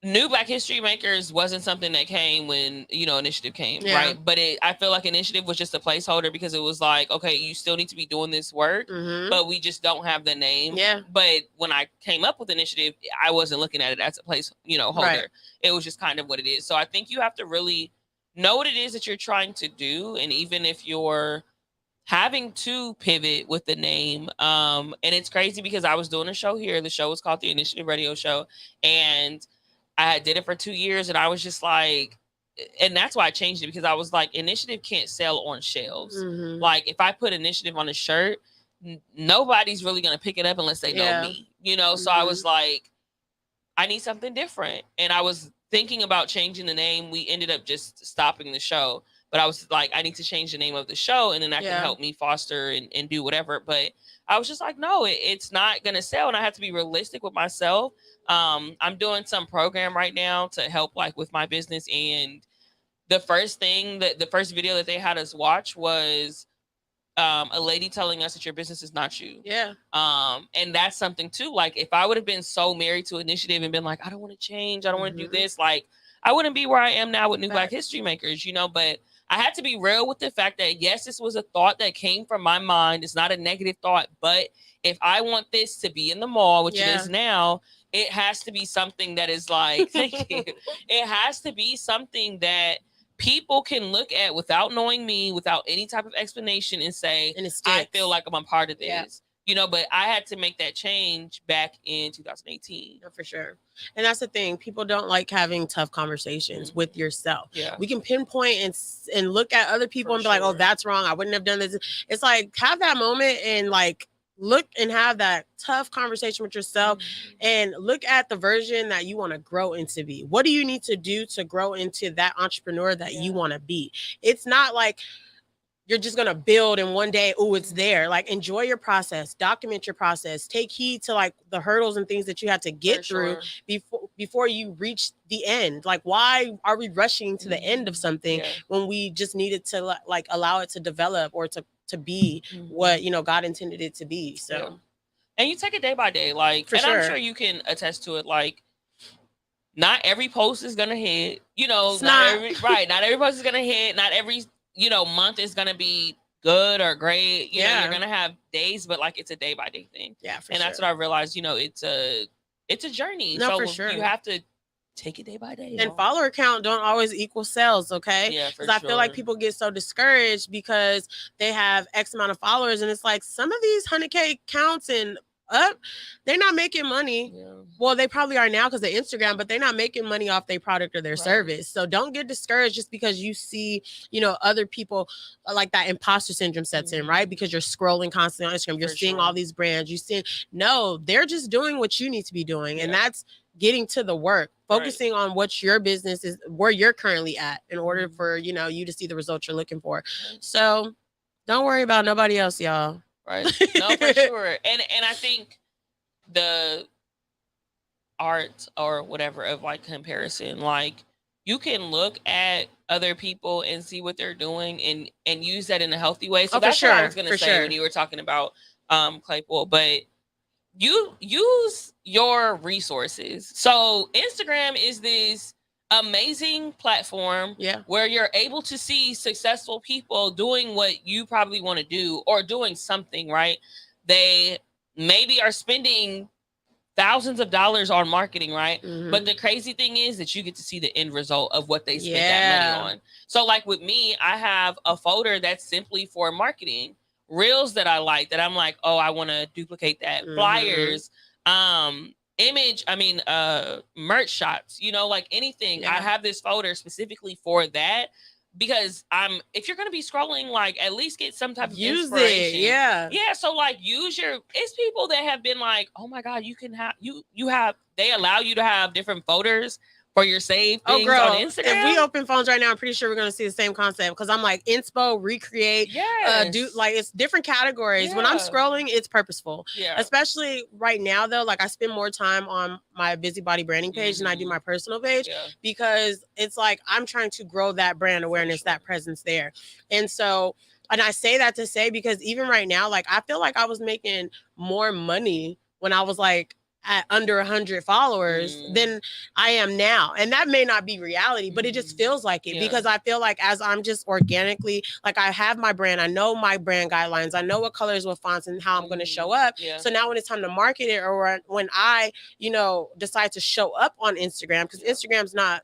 New Black History Makers wasn't something that came when, you know, Initiative came, right? But I feel like Initiative was just a placeholder because it was like, okay, you still need to be doing this work, but we just don't have the name. Yeah. But when I came up with Initiative, I wasn't looking at it as a place, you know, holder. Right. It was just kind of what it is. So I think you have to really know what it is that you're trying to do. And even if you're having to pivot with the name, and it's crazy because I was doing a show here. The show was called The Initiative Radio Show. And I did it for 2 years, and I was just like, and that's why I changed it, because I was like, Initiative can't sell on shelves. Like if I put Initiative on a shirt, nobody's really going to pick it up unless they know me, you know? So I was like, I need something different. And I was thinking about changing the name. We ended up just stopping the show, but I was like, I need to change the name of the show, and then that can help me foster and do whatever. But I was just like, no, it's not going to sell. And I have to be realistic with myself. I'm doing some program right now to help like with my business. And the first video that they had us watch was a lady telling us that your business is not you. Yeah. And that's something too. Like if I would have been so married to Initiative and been like, I don't want to change, I don't want to do this, like I wouldn't be where I am now with New Black History Makers, you know. But I had to be real with the fact that yes, this was a thought that came from my mind. It's not a negative thought, but if I want this to be in the mall, which it is now, it has to be something that is like, thank you. It has to be something that people can look at without knowing me, without any type of explanation, and say, I feel like I'm a part of this. You know, but I had to make that change back in 2018. For sure. And that's the thing. People don't like having tough conversations with yourself. Yeah. We can pinpoint and look at other people and be like, oh, that's wrong. I wouldn't have done this. It's like, have that moment and like, look and have that tough conversation with yourself and look at the version that you want to grow into be. What do you need to do to grow into that entrepreneur that you want to be? It's not like you're just going to build and one day, oh, it's there. Like, enjoy your process, document your process, take heed to like the hurdles and things that you have to get through before you reach the end. Like, why are we rushing to the end of something when we just needed to like allow it to develop or to be what, you know, God intended it to be. So, and you take it day by day, like, I'm sure you can attest to it. Like, not every post is going to hit, you know, not every post is going to hit. Not every, you know, month is going to be good or great. You know, you're going to have days, but like, it's a day by day thing. Yeah. And that's what I realized, you know, it's a journey. No, so for sure. You have to take it day by day. And follower count don't always equal sales, okay? Yeah, because I feel like people get so discouraged because they have X amount of followers, and it's like some of these 100K counts and up, they're not making money. Well, they probably are now because of Instagram, but they're not making money off their product or their service. So don't get discouraged just because you see, you know, other people like that imposter syndrome sets in, right? Because you're scrolling constantly on Instagram, you're seeing all these brands, no, they're just doing what you need to be doing, and that's getting to the work, focusing on what your business is, where you're currently at, in order for, you know, you to see the results you're looking for. So don't worry about nobody else, y'all. Right. No, for sure. And I think the art or whatever of like comparison, like you can look at other people and see what they're doing and use that in a healthy way. So that's what I was going to say when you were talking about Claypool, but you use your resources. So Instagram is this amazing platform where you're able to see successful people doing what you probably want to do or doing something, right? They maybe are spending thousands of dollars on marketing, right? But the crazy thing is that you get to see the end result of what they spent that money on. So like with me, I have a folder that's simply for marketing. Reels that I like, that I'm like, oh, I want to duplicate that. Flyers, merch shots, like anything. I have this folder specifically for that, because if you're going to be scrolling, like, at least get some type of inspiration. So like it's people that have been like, oh my God, you can have they allow you to have different folders for your saved things on Instagram. If we open phones right now, I'm pretty sure we're going to see the same concept, because I'm like inspo, recreate, it's different categories. When I'm scrolling, it's purposeful. Especially right now though, like I spend more time on my Bizy Body Branding page than I do my personal page, because it's like I'm trying to grow that brand awareness, that presence there. And I say that to say, because even right now, like I feel like I was making more money when I was like at under 100 followers than I am now. And that may not be reality, but it just feels like it, because I feel like as I'm just organically, like I have my brand, I know my brand guidelines, I know what colors, what fonts, and how I'm going to show up. So now when it's time to market it, or when I, decide to show up on Instagram, because Instagram's not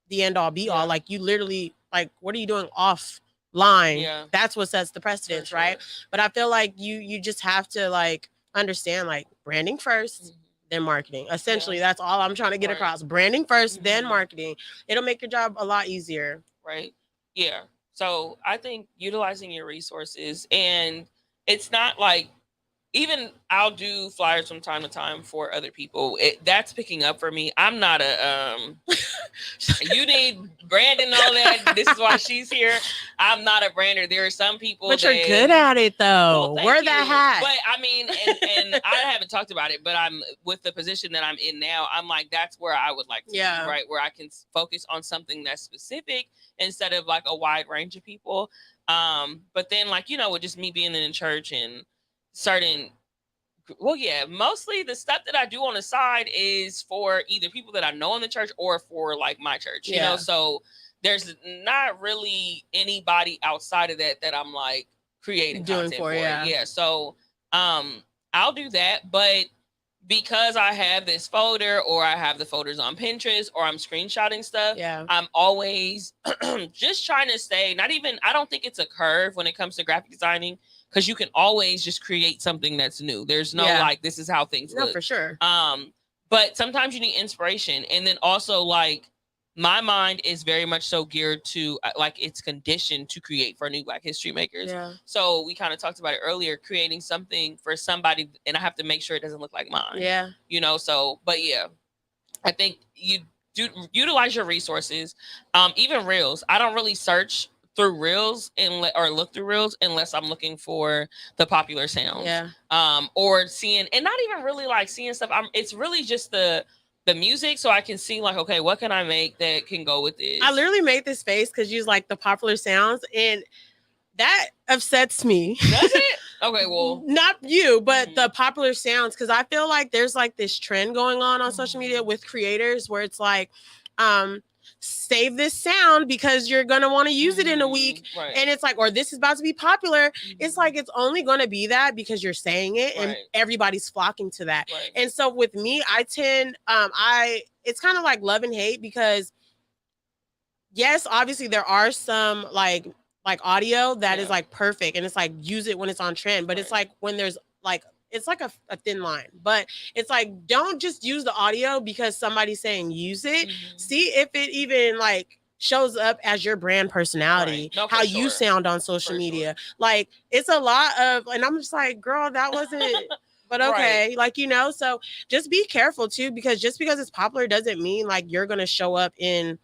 the end all be all, like you literally, like, what are you doing offline? That's what sets the precedence, right? But I feel like you just have to like understand, like, branding first, then marketing. Essentially, that's all I'm trying to get across. Branding first, then marketing. It'll make your job a lot easier. Right. Yeah. So I think utilizing your resources, and it's not like, even I'll do flyers from time to time for other people. That's picking up for me. I'm not you need branding and all that. This is why she's here. I'm not a brander. There are some people But you're good at it though. Wear that hat. But I mean, and I haven't talked about it, but I'm with the position that I'm in now. I'm like, that's where I would like to be, right? Where I can focus on something that's specific instead of like a wide range of people. But then, like, with just me being in church and mostly the stuff that I do on the side is for either people that I know in the church or for like my church, so there's not really anybody outside of that I'm like creating content for. So I'll do that, but because I have this folder, or I have the folders on Pinterest, or I'm screenshotting stuff, I'm always just trying to stay, I don't think it's a curve when it comes to graphic designing, because you can always just create something that's new. There's no like, this is how things look. For sure. But sometimes you need inspiration. And then also, like, my mind is very much so geared to, like, it's conditioned to create for new Black history makers. So we kind of talked about it earlier, creating something for somebody, and I have to make sure it doesn't look like mine. But I think you do utilize your resources. Even Reels. I don't really search through Reels or look through Reels unless I'm looking for the popular sounds. Or seeing, and not even really like seeing stuff. It's really just the music, so I can see like, okay, what can I make that can go with this? I literally made this face because you use like the popular sounds, and that upsets me. Does it? Okay, well, not you, but the popular sounds, because I feel like there's like this trend going on social media with creators where it's like, save this sound because you're gonna want to use it in a week, and it's like, or this is about to be popular. It's like, it's only gonna be that because you're saying it, and everybody's flocking to that. And so with me, I tend, it's kind of like love and hate, because yes, obviously there are some like audio that is like perfect, and it's like, use it when it's on trend, but it's like when there's like, it's like a thin line, but it's like, don't just use the audio because somebody's saying use it. See if it even like shows up as your brand personality, how you sound on social media. Like, it's a lot of, and I'm just like, girl, that wasn't, but okay. Like, so just be careful too, because just because it's popular doesn't mean like you're going to show up in,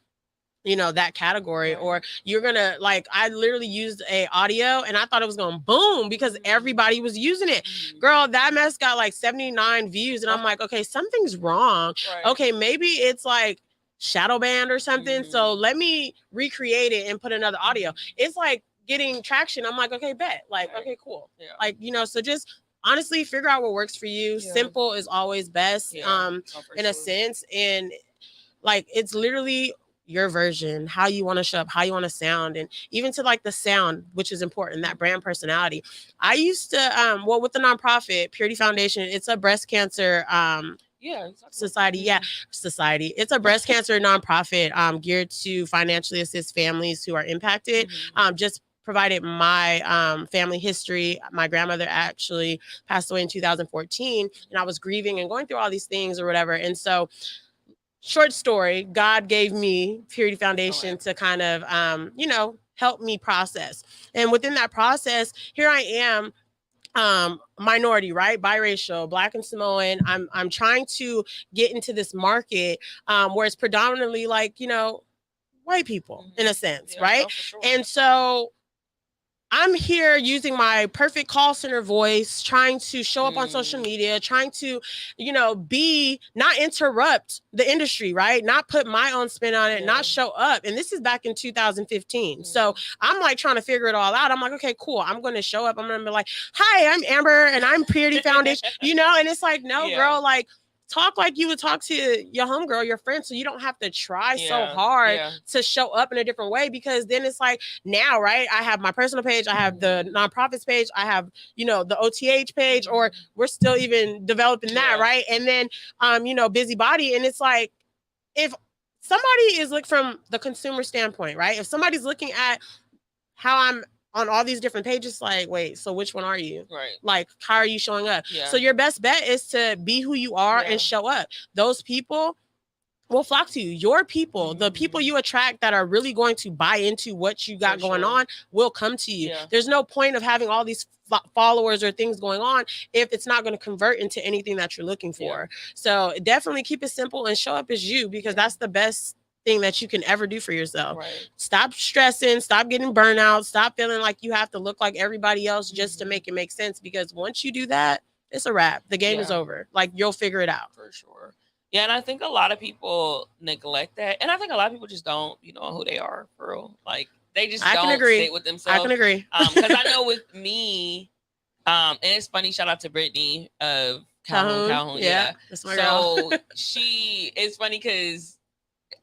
that category, or you're gonna, like, I literally used a audio and I thought it was gonna boom because everybody was using it. Girl, that mess got like 79 views, and I'm like, okay, something's wrong. Okay, maybe it's like shadow banned or something. So let me recreate it and put another audio. It's like getting traction. I'm like, okay, bet. Like, okay, cool. Yeah. Like, you know, so just honestly figure out what works for you. Yeah. Simple is always best. In a sense. And like, it's literally your version, how you want to show up, how you want to sound, and even to like the sound, which is important, that brand personality. I used to, with the nonprofit Purity Foundation, it's a breast cancer, society. Yeah, society. It's a breast cancer nonprofit geared to financially assist families who are impacted. Just provided my family history. My grandmother actually passed away in 2014, and I was grieving and going through all these things or whatever. And so, short story, God gave me Purity Foundation to kind of, you know, help me process. And within that process, here I am, minority, right? Biracial, Black and Samoan. I'm trying to get into this market where it's predominantly like, you know, white people in a sense, right? No, sure. And so I'm here using my perfect call center voice, trying to show up on social media, trying to, you know, not interrupt the industry, right? Not put my own spin on it, not show up. And this is back in 2015. So I'm like trying to figure it all out. I'm like, okay, cool. I'm going to show up. I'm going to be like, hi, I'm Amber and I'm Purity Foundation, you know? And it's like, no, girl, like, talk like you would talk to your homegirl, your friend, so you don't have to try so hard to show up in a different way, because then it's like now, right? I have my personal page, I have the nonprofits page, I have, you know, the OTH page, or we're still even developing that, right? And then, you know, Bizy Body, and it's like, if somebody is looking from the consumer standpoint, right? If somebody's looking at how I'm on all these different pages, like, wait, so which one are you? Right. Like, how are you showing up? Yeah. So your best bet is to be who you are and show up. Those people will flock to you. Your people, the people you attract that are really going to buy into what you got going on will come to you. Yeah. There's no point of having all these followers or things going on if it's not going to convert into anything that you're looking for. So definitely keep it simple and show up as you, because that's the best thing that you can ever do for yourself. Right. Stop stressing, stop getting burnout, stop feeling like you have to look like everybody else just to make it make sense, because once you do that, it's a wrap. The game is over. Like, you'll figure it out. For sure. Yeah, and I think a lot of people neglect that. And I think a lot of people just don't, you know, who they are, for real. Like, they just don't sit with themselves. I can agree. Because I know with me, and it's funny, shout out to Brittany of Calhoun. Yeah. That's my girl. It's funny because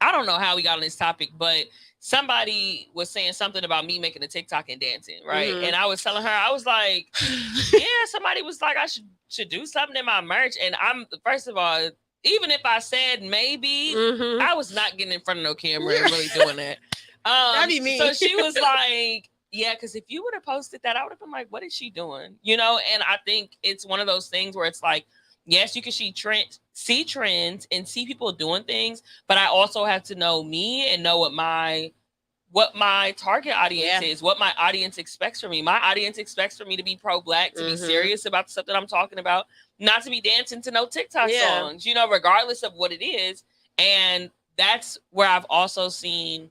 I don't know how we got on this topic, but somebody was saying something about me making a TikTok and dancing, right? And I was telling her, I was like, yeah, somebody was like, I should do something in my merch. And I'm, first of all, even if I said maybe, I was not getting in front of no camera and really doing that. That'd be me. So she was like, yeah, because if you would have posted that, I would have been like, what is she doing? You know, and I think it's one of those things where it's like, yes, you can see trends and see people doing things, but I also have to know me and know what my target audience is, what my audience expects from me. My audience expects for me to be pro-Black, to be serious about the stuff that I'm talking about, not to be dancing to no TikTok songs, you know, regardless of what it is. And that's where I've also seen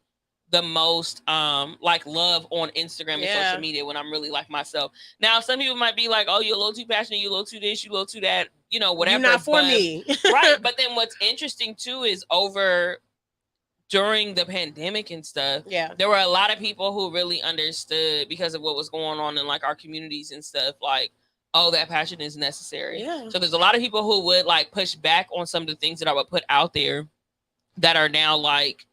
the most like love on Instagram and social media, when I'm really like myself. Now, some people might be like, oh, you're a little too passionate, you're a little too this, you're a little too that, you know, whatever. You're not for me. Right. But then what's interesting too is during the pandemic and stuff, there were a lot of people who really understood, because of what was going on in like our communities and stuff, like, oh, that passion is necessary. Yeah. So there's a lot of people who would like push back on some of the things that I would put out there that are now like,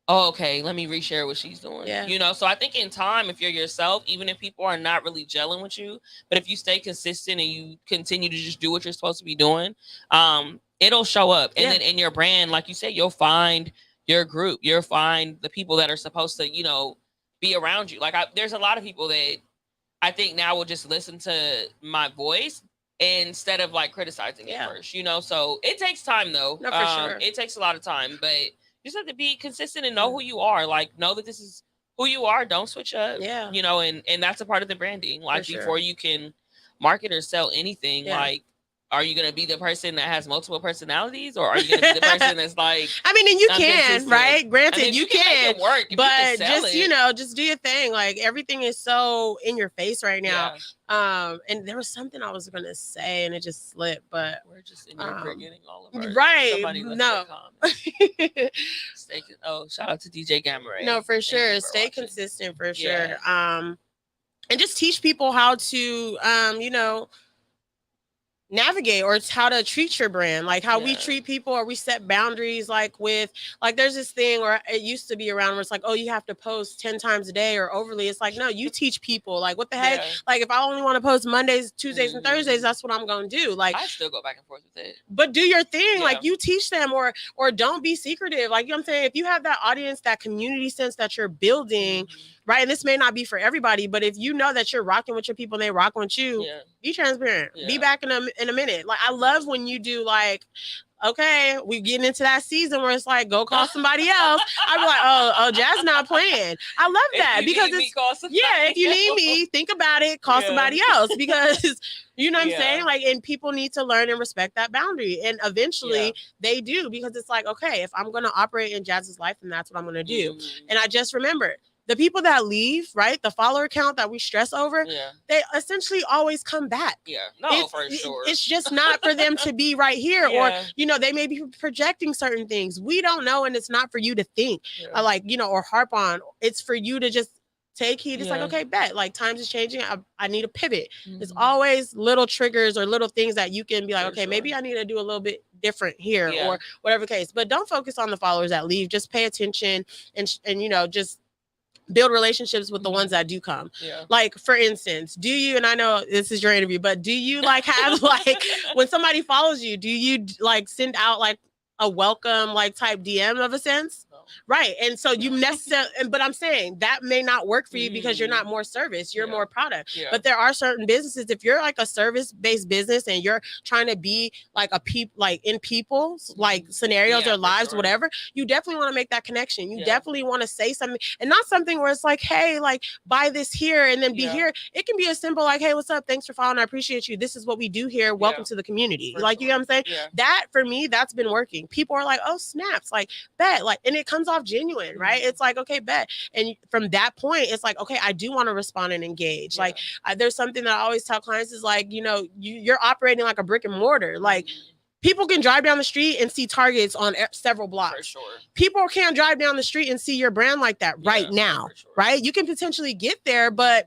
oh, okay, let me reshare what she's doing. Yeah. You know, so I think in time, if you're yourself, even if people are not really gelling with you, but if you stay consistent and you continue to just do what you're supposed to be doing, it'll show up. And then in your brand, like you said, you'll find your group, you'll find the people that are supposed to, you know, be around you. Like there's a lot of people that I think now will just listen to my voice instead of like criticizing it first, you know? So it takes time though. No, for sure. It takes a lot of time, but you just have to be consistent and know who you are. Like, know that this is who you are. Don't switch up. Yeah. You know, and that's a part of the branding. Like, before you can market or sell anything, like, are you going to be the person that has multiple personalities, or are you going to be the person that's like, I mean, and you I'm can, consistent? right? Granted, I mean, you can make it work, if but you can sell just, it. just do your thing. Like, everything is so in your face right now. And there was something I was going to say and it just slipped, but we're just in here forgetting all of our, right. Somebody left No. Shout out to DJ Gamma Ray. No, for sure. Stay consistent for sure. And just teach people how to, navigate, or it's how to treat your brand, like how we treat people, or we set boundaries, like with, like, there's this thing, or it used to be around where it's like, oh, you have to post 10 times a day or overly. It's like, no, you teach people, like, what the heck? Like, if I only want to post Mondays, Tuesdays, and Thursdays, that's what I'm gonna do. Like, I still go back and forth with it, but do your thing. Like, you teach them, or don't be secretive. Like, you know what I'm saying? If you have that audience, that community sense that you're building, right? And this may not be for everybody, but if you know that you're rocking with your people and they rocking with you, be transparent. Be back in a minute. Like, I love when you do, like, okay, we getting into that season where it's like, go call somebody else. I'm like, oh, Jazz not playing. I love that, because it's, if you need me, think about it, call somebody else, because you know what I'm saying? Like, and people need to learn and respect that boundary. And eventually they do, because it's like, okay, if I'm going to operate in Jazz's life, then that's what I'm going to do. And I just remembered, the people that leave, right, the follower count that we stress over, they essentially always come back. For sure. It's just not for them to be right here, or, they may be projecting certain things. We don't know, and it's not for you to think, like, or harp on. It's for you to just take heed. It's like, okay, bet, like, times is changing. I need a pivot. There's always little triggers or little things that you can be like, okay, maybe I need to do a little bit different here, or whatever case. But don't focus on the followers that leave. Just pay attention and just build relationships with the ones that do come. Like, for instance, do you, and I know this is your interview, but do you, like, have, like, when somebody follows you, do you, like, send out, like, a welcome, like, type DM of a sense? Right. And so you necessarily, but I'm saying that may not work for you, because you're not more service, you're more product. But there are certain businesses, if you're like a service-based business and you're trying to be like like in people's like scenarios or lives, whatever, you definitely want to make that connection. You definitely want to say something, and not something where it's like, hey, like, buy this here and then be here. It can be as simple like, hey, what's up? Thanks for following. I appreciate you. This is what we do here. Welcome to the community. Like, you know what I'm saying? That, for me, that's been working. People are like, oh, snaps, like, bet, like, and it comes off genuine, right? It's like, okay, bet. And from that point, it's like, okay, I do want to respond and engage. Like, there's something that I always tell clients is like, you're operating like a brick and mortar. Like, people can drive down the street and see Targets on several blocks. People can't drive down the street and see your brand like that right now, right? You can potentially get there, but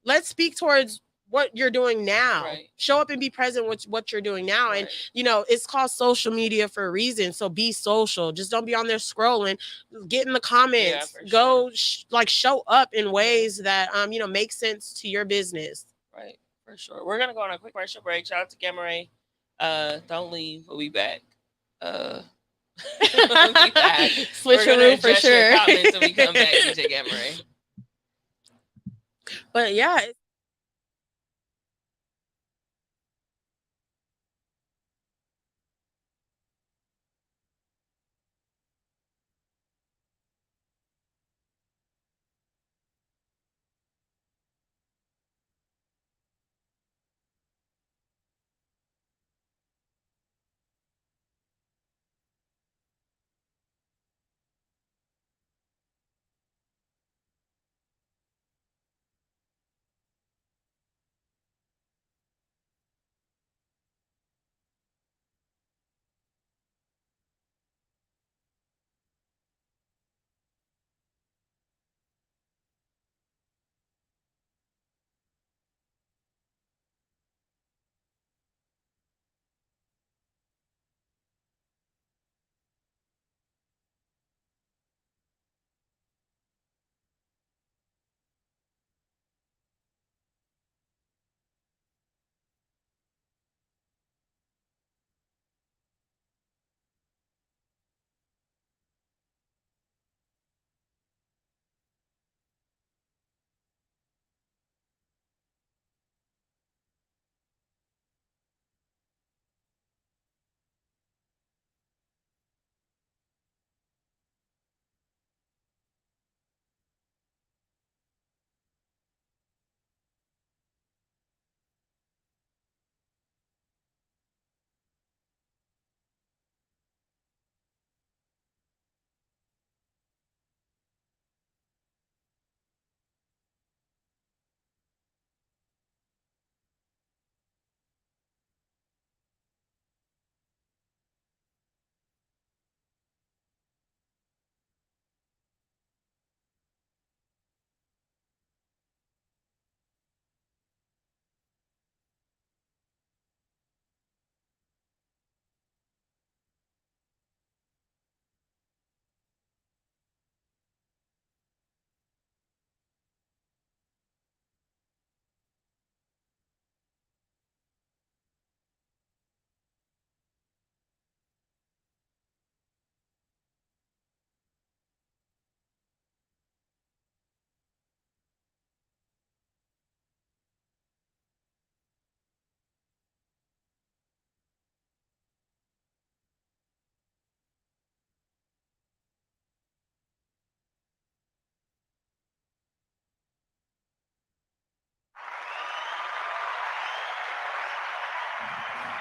let's speak towards what you're doing now. Show up and be present with what you're doing now. And, it's called social media for a reason. So be social. Just don't be on there scrolling. Get in the comments. Go show up in ways that, make sense to your business. Right. For sure. We're going to go on a quick commercial break. Shout out to Gamma Ray. Don't leave. We'll be back. We'll be back. Switch your room for sure. When we come back, DJ Gamma Ray. But yeah.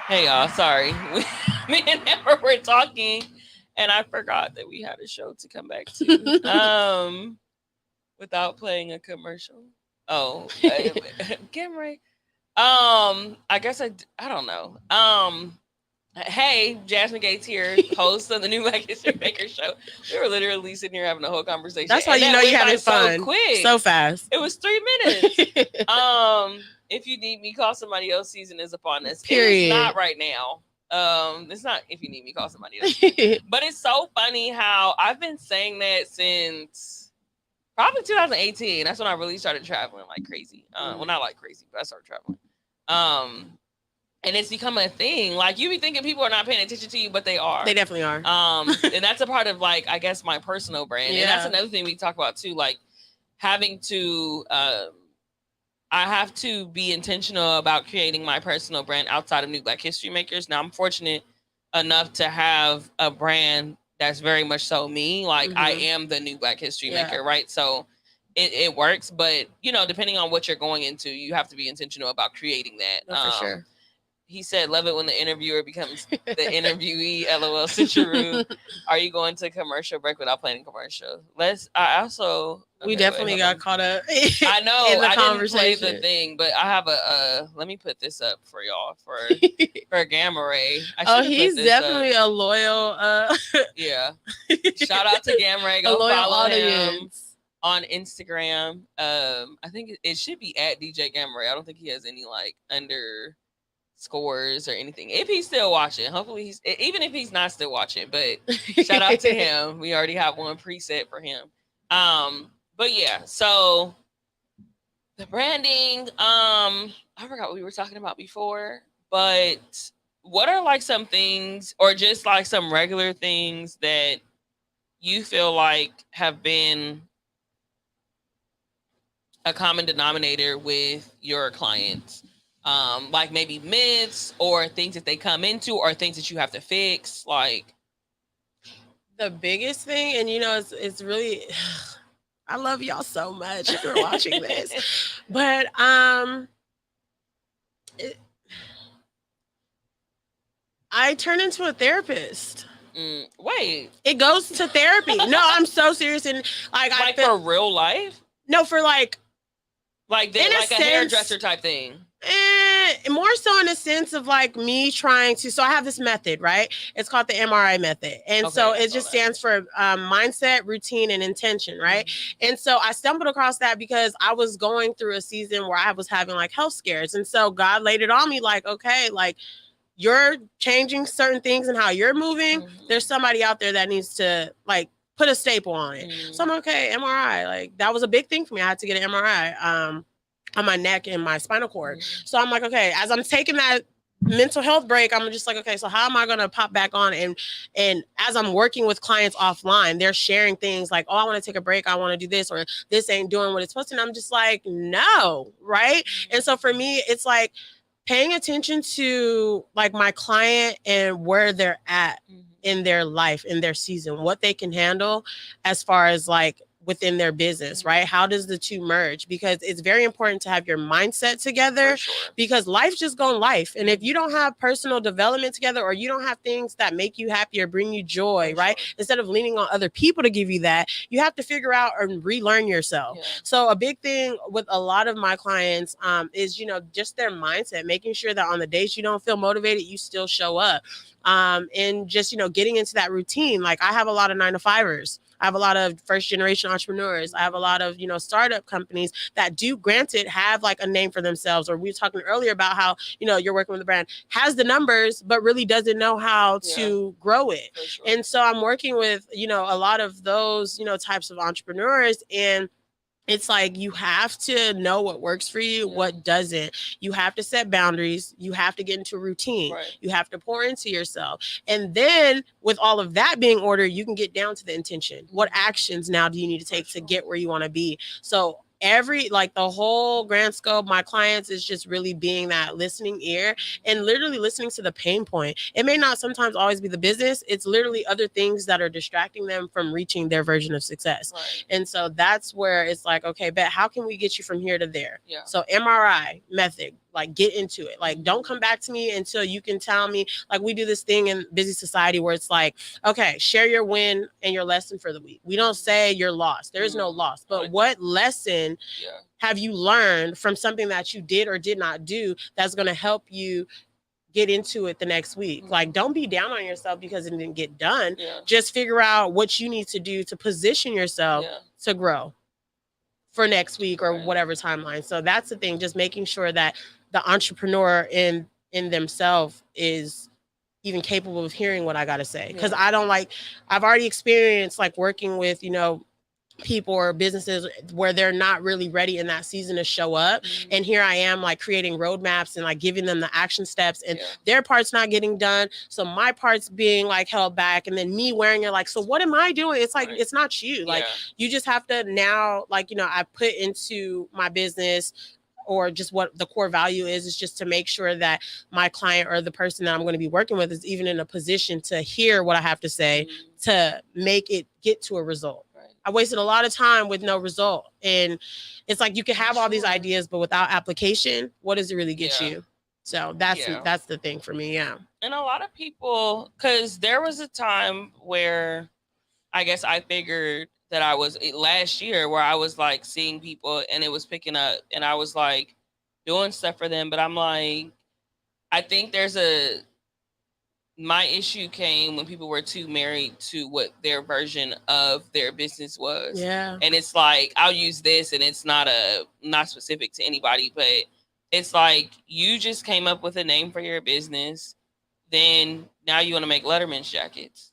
Hey y'all, sorry. Me and Amber were talking, and I forgot that we had a show to come back to. Without playing a commercial. Oh, Camry. I guess I don't know. Hey, Jasmine Gates here, host of the New Black History Maker Show. We were literally sitting here having a whole conversation. That's how you know you're having fun. So quick, so fast. It was 3 minutes. If you need me, call somebody else. Season is upon us. Period. It is not right now. It's not if you need me, call somebody else. But it's so funny how I've been saying that since probably 2018. That's when I really started traveling like crazy. Well, not like crazy, but I started traveling. And it's become a thing. Like, you be thinking people are not paying attention to you, but they are. They definitely are. And that's a part of, like, I guess my personal brand. Yeah. And that's another thing we talk about too, like having to I have to be intentional about creating my personal brand outside of New Black History Makers. Now, I'm fortunate enough to have a brand that's very much so me. Like, I am the New Black History Maker, right? So it works. But, you know, depending on what you're going into, you have to be intentional about creating that. For sure. He said, love it when the interviewer becomes the interviewee. LOL, Citrus. Are you going to commercial break without playing commercial? I also... We definitely got caught up. I know. In the I conversation. didn't play the thing, but I have a... let me put this up for y'all for Gamma Ray. He's definitely a loyal... Yeah. Shout out to Gamma Ray. Go follow him on Instagram. I think it should be at DJ Gamma Ray. I don't think he has any, like, under... scores or anything, if he's still watching. Hopefully he's, even if he's not still watching, but shout out to him. We already have one preset for him. But yeah, so the branding, I forgot what we were talking about before, but what are like some things, or just like some regular things that you feel like have been a common denominator with your clients? Like maybe myths or things that they come into or things that you have to fix. Like, the biggest thing, and you know, it's really, I love y'all so much if you're watching this, but I turn into a therapist. Wait, it goes to therapy. No, I'm so serious. And like I feel, for real life? No, for like a hairdresser type thing. More so in a sense of like me trying to, so I have this method, right? It's called the MRI method. And so it just stands for mindset, routine, and intention, right? And so I stumbled across that because I was going through a season where I was having like health scares. And so God laid it on me like, okay, like you're changing certain things and how you're moving. There's somebody out there that needs to like put a staple on it. So I'm okay, MRI. Like that was a big thing for me. I had to get an MRI. On my neck and my spinal cord. So I'm like, okay, as I'm taking that mental health break, I'm just like, okay, so how am I going to pop back on? And as I'm working with clients offline, they're sharing things like, oh, I want to take a break. I want to do this, or this ain't doing what it's supposed to. And I'm just like, no. Right. And so for me, it's like paying attention to like my client and where they're at in their life, in their season, what they can handle as far as like within their business, right? How does the two merge? Because it's very important to have your mindset together, because life's just going life. And if you don't have personal development together, or you don't have things that make you happy or bring you joy, right? Instead of leaning on other people to give you that, you have to figure out and relearn yourself. So a big thing with a lot of my clients is, you know, just their mindset, making sure that on the days you don't feel motivated, you still show up. And just, you know, getting into that routine. Like I have a lot of 9-to-5ers. I have a lot of first generation entrepreneurs. I have a lot of, you know, startup companies that do, granted, have like a name for themselves. Or we were talking earlier about how, you know, you're working with a brand, has the numbers, but really doesn't know how to grow it. And so I'm working with, you know, a lot of those, you know, types of entrepreneurs. And it's like you have to know what works for you, what doesn't. You have to set boundaries. You have to get into a routine. You have to pour into yourself. And then with all of that being ordered, you can get down to the intention. What actions now do you need to take to get where you want to be? So the whole grand scope, my clients is just really being that listening ear and literally listening to the pain point. It may not sometimes always be the business. It's literally other things that are distracting them from reaching their version of success. And so that's where it's like, okay, bet how can we get you from here to there? So MRI method, Like, get into it. Like, don't come back to me until you can tell me. Like, we do this thing in Busy Society where it's like, okay, share your win and your lesson for the week. We don't say you're lost. There is no loss. But what lesson have you learned from something that you did or did not do that's going to help you get into it the next week? Like, don't be down on yourself because it didn't get done. Just figure out what you need to do to position yourself to grow for next week or whatever timeline. So that's the thing, just making sure that the entrepreneur in themselves is even capable of hearing what I got to say. Because I've already experienced like working with, people or businesses where they're not really ready in that season to show up. And here I am like creating roadmaps and like giving them the action steps and their part's not getting done. So my part's being like held back, and then me wearing it like, so what am I doing? It's like, it's not you. Like, you just have to now, like, I put into my business, or just what the core value is just to make sure that my client or the person that I'm going to be working with is even in a position to hear what I have to say to make it get to a result. I wasted a lot of time with no result. And it's like, you can have all these ideas, but without application, what does it really get you? So that's the thing for me. Yeah. And a lot of people, because there was a time where I guess I figured that I was last year where I was like seeing people and it was picking up and I was like doing stuff for them. But I'm like, I think my issue came when people were too married to what their version of their business was. Yeah. And it's like, I'll use this, and it's not specific to anybody, but it's like, you just came up with a name for your business. Then now you want to make Letterman's jackets.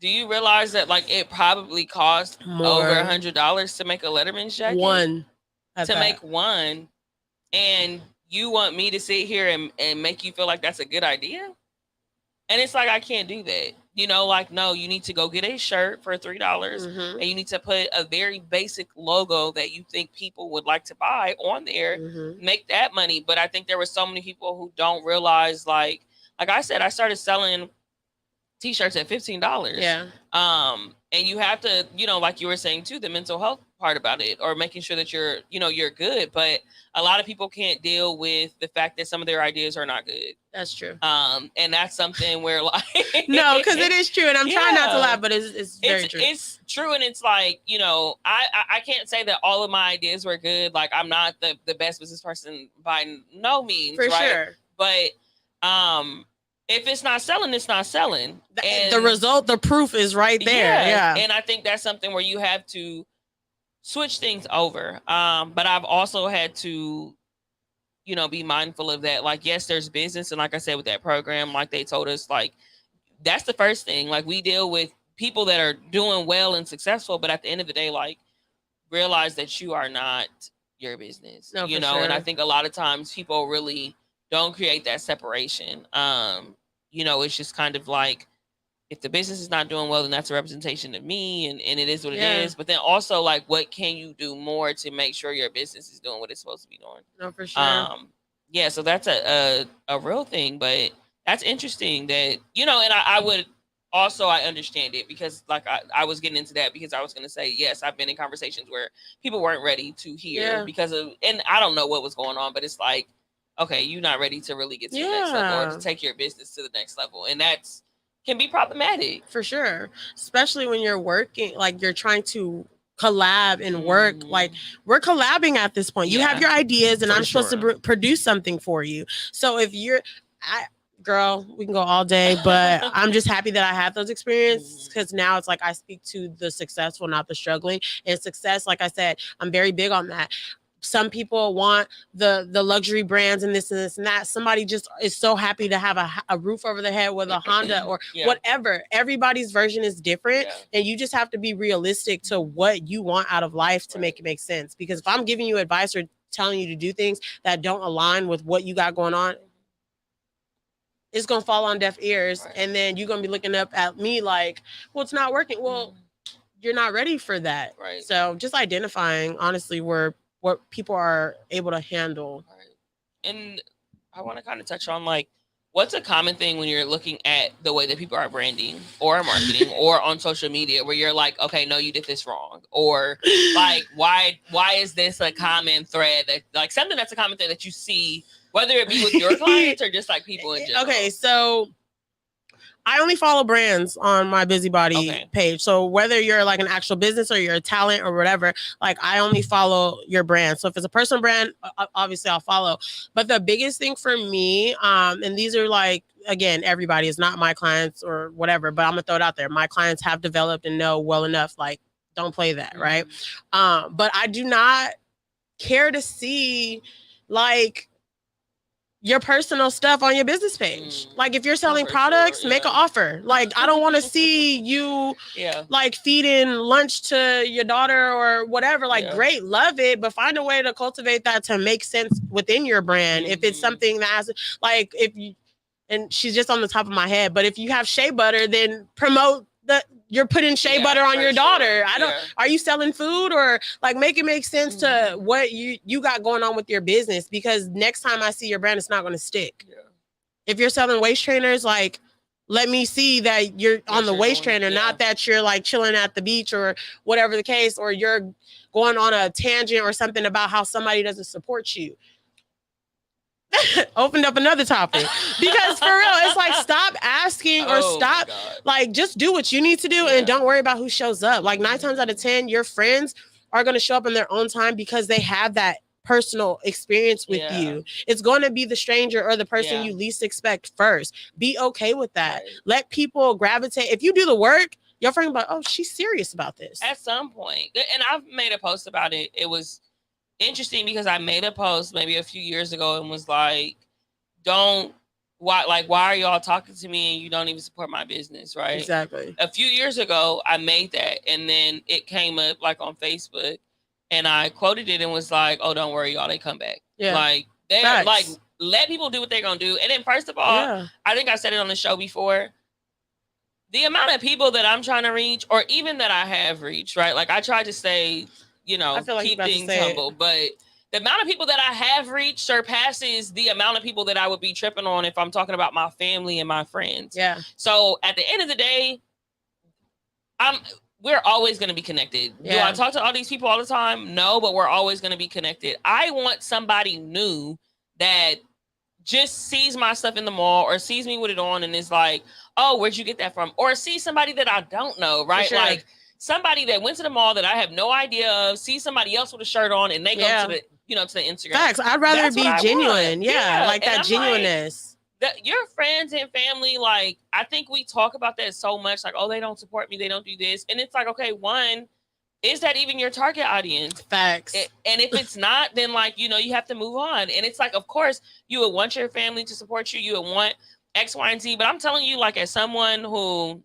Do you realize that like it probably cost over $100 to make a Letterman's jacket? Make one. And you want me to sit here and make you feel like that's a good idea? And it's like, I can't do that. Like, no, you need to go get a shirt for $3 and you need to put a very basic logo that you think people would like to buy on there, make that money. But I think there were so many people who don't realize, like I said, I started selling t-shirts at $15. Yeah. And you have to, like you were saying too, the mental health part about it, or making sure that you're good. But a lot of people can't deal with the fact that some of their ideas are not good. That's true. And that's something where like no, because it is true, and I'm trying not to laugh, but it's very true. It's true, and it's like, I can't say that all of my ideas were good. Like, I'm not the best business person by no means, for right? sure. But if it's not selling, it's not selling. And the result, the proof is right there. Yeah. And I think that's something where you have to switch things over. But I've also had to, be mindful of that. Like, yes, there's business. And like I said, with that program, like they told us, like, that's the first thing. Like, we deal with people that are doing well and successful. But at the end of the day, like, realize that you are not your business, no, sure. And I think a lot of times people really don't create that separation. It's just kind of like, if the business is not doing well, then that's a representation of me, and it is what it is. But then also, like, what can you do more to make sure your business is doing what it's supposed to be doing? No, for sure. So that's a real thing, but that's interesting that, and I would also, I understand it, because like I was getting into that because I was going to say, yes, I've been in conversations where people weren't ready to hear because of, and I don't know what was going on, but it's like, okay, you're not ready to really get to the next level, or to take your business to the next level. And that's can be problematic. For sure. Especially when you're working, like you're trying to collab and work. Like, we're collabing at this point. You have your ideas, and I'm supposed to produce something for you. So if girl, we can go all day, but I'm just happy that I had those experiences, because now it's like I speak to the successful, not the struggling. And success, like I said, I'm very big on that. Some people want the luxury brands and this and this and that. Somebody just is so happy to have a roof over their head with a Honda or whatever. Everybody's version is different, and you just have to be realistic to what you want out of life to make it make sense. Because if I'm giving you advice or telling you to do things that don't align with what you got going on, it's going to fall on deaf ears. And then you're going to be looking up at me like, well, it's not working. Well, you're not ready for that. So just identifying, honestly, what people are able to handle. And I want to kind of touch on, like, what's a common thing when you're looking at the way that people are branding or marketing or on social media, where you're like, okay, no, you did this wrong. Or like, why is this a common thread that, like, something that's a common thing that you see Whether it be with your clients or just like people in general. Okay, so I only follow brands on my Bizy Body page. So whether you're like an actual business or you're a talent or whatever, like I only follow your brand. So if it's a personal brand, obviously I'll follow. But the biggest thing for me, and these are like, again, everybody is not my clients or whatever, but I'm gonna throw it out there. My clients have developed and know well enough, like, don't play that, right? But I do not care to see like your personal stuff on your business page. Like if you're selling products, make an offer. Like I don't want to see you like feeding lunch to your daughter or whatever. Like great, love it, but find a way to cultivate that to make sense within your brand. If it's something that has like, if you, and she's just on the top of my head, but if you have shea butter, then promote you're putting shea butter on your daughter. I don't, are you selling food or like make it make sense to what you got going on with your business? Because next time I see your brand, it's not going to stick. If you're selling waist trainers, like let me see that you're on the waist trainer, not that you're like chilling at the beach or whatever the case, or you're going on a tangent or something about how somebody doesn't support you. Opened up another topic because for real, it's like stop asking or stop, like just do what you need to do and don't worry about who shows up. Like 9 times out of 10, your friends are going to show up in their own time because they have that personal experience with you. It's going to be the stranger or the person you least expect first. Be okay with that. Let people gravitate. If you do the work, your friend will be like, oh, she's serious about this. At some point, and I've made a post about it. It was interesting because I made a post maybe a few years ago and was like, why are y'all talking to me and you don't even support my business, right? Exactly. A few years ago, I made that and then it came up like on Facebook and I quoted it and was like, oh, don't worry, y'all, they come back. Yeah. Like, they're like, let people do what they're going to do. And then first of all, I think I said it on the show before, the amount of people that I'm trying to reach or even that I have reached, right? Like I tried to say, you know, like keep things humble, but the amount of people that I have reached surpasses the amount of people that I would be tripping on if I'm talking about my family and my friends. Yeah. So at the end of the day, we're always going to be connected. Do I talk to all these people all the time? No, but we're always going to be connected. I want somebody new that just sees my stuff in the mall or sees me with it on and is like, oh, where'd you get that from? Or see somebody that I don't know, right? Sure. Like somebody that went to the mall that I have no idea of, see somebody else with a shirt on and they go to the, you know, to the Instagram. Facts. I'd rather be genuine. Yeah, like that genuineness. Like, your friends and family, like, I think we talk about that so much, like, oh, they don't support me, they don't do this. And it's like, okay, one, is that even your target audience? Facts. And if it's not, then like, you know, you have to move on. And it's like, of course, you would want your family to support you. You would want X, Y, and Z. But I'm telling you, like, as someone who,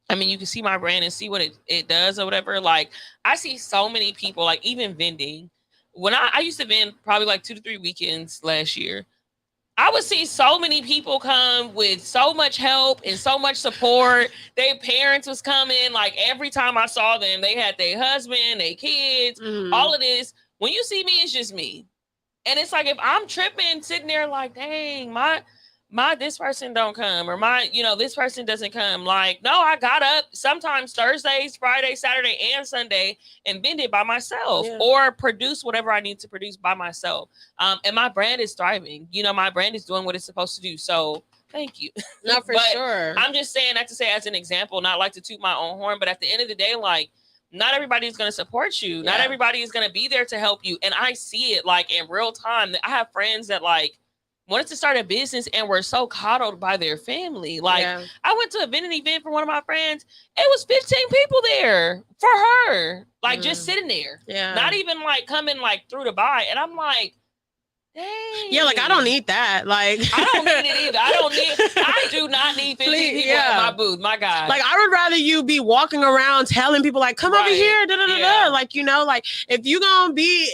I mean, you can see my brand and see what it does or whatever. Like, I see so many people, like, even vending. When I used to vend probably like 2 to 3 weekends last year, I would see so many people come with so much help and so much support. Their parents was coming. Like every time I saw them, they had their husband, their kids, all of this. When you see me, it's just me. And it's like, if I'm tripping, sitting there like, dang, my this person don't come or my, you know, this person doesn't come. Like, no, I got up sometimes Thursdays, Friday, Saturday, and Sunday and vend it by myself or produce whatever I need to produce by myself. And my brand is thriving. You know, my brand is doing what it's supposed to do. So thank you. No, for sure. I'm just saying that to say as an example, not like to toot my own horn, but at the end of the day, like, not everybody is going to support you. Not everybody is going to be there to help you. And I see it like in real time. I have friends that like wanted to start a business and were so coddled by their family. Like I went to a vending event for one of my friends. It was 15 people there for her. Like just sitting there. Yeah. Not even like coming like through to buy. And I'm like, dang. Yeah, like I don't need that. Like I don't need it either. I do not need 15 people at my booth. My God. Like I would rather you be walking around telling people like, come over here, Like, you know, like if you gonna be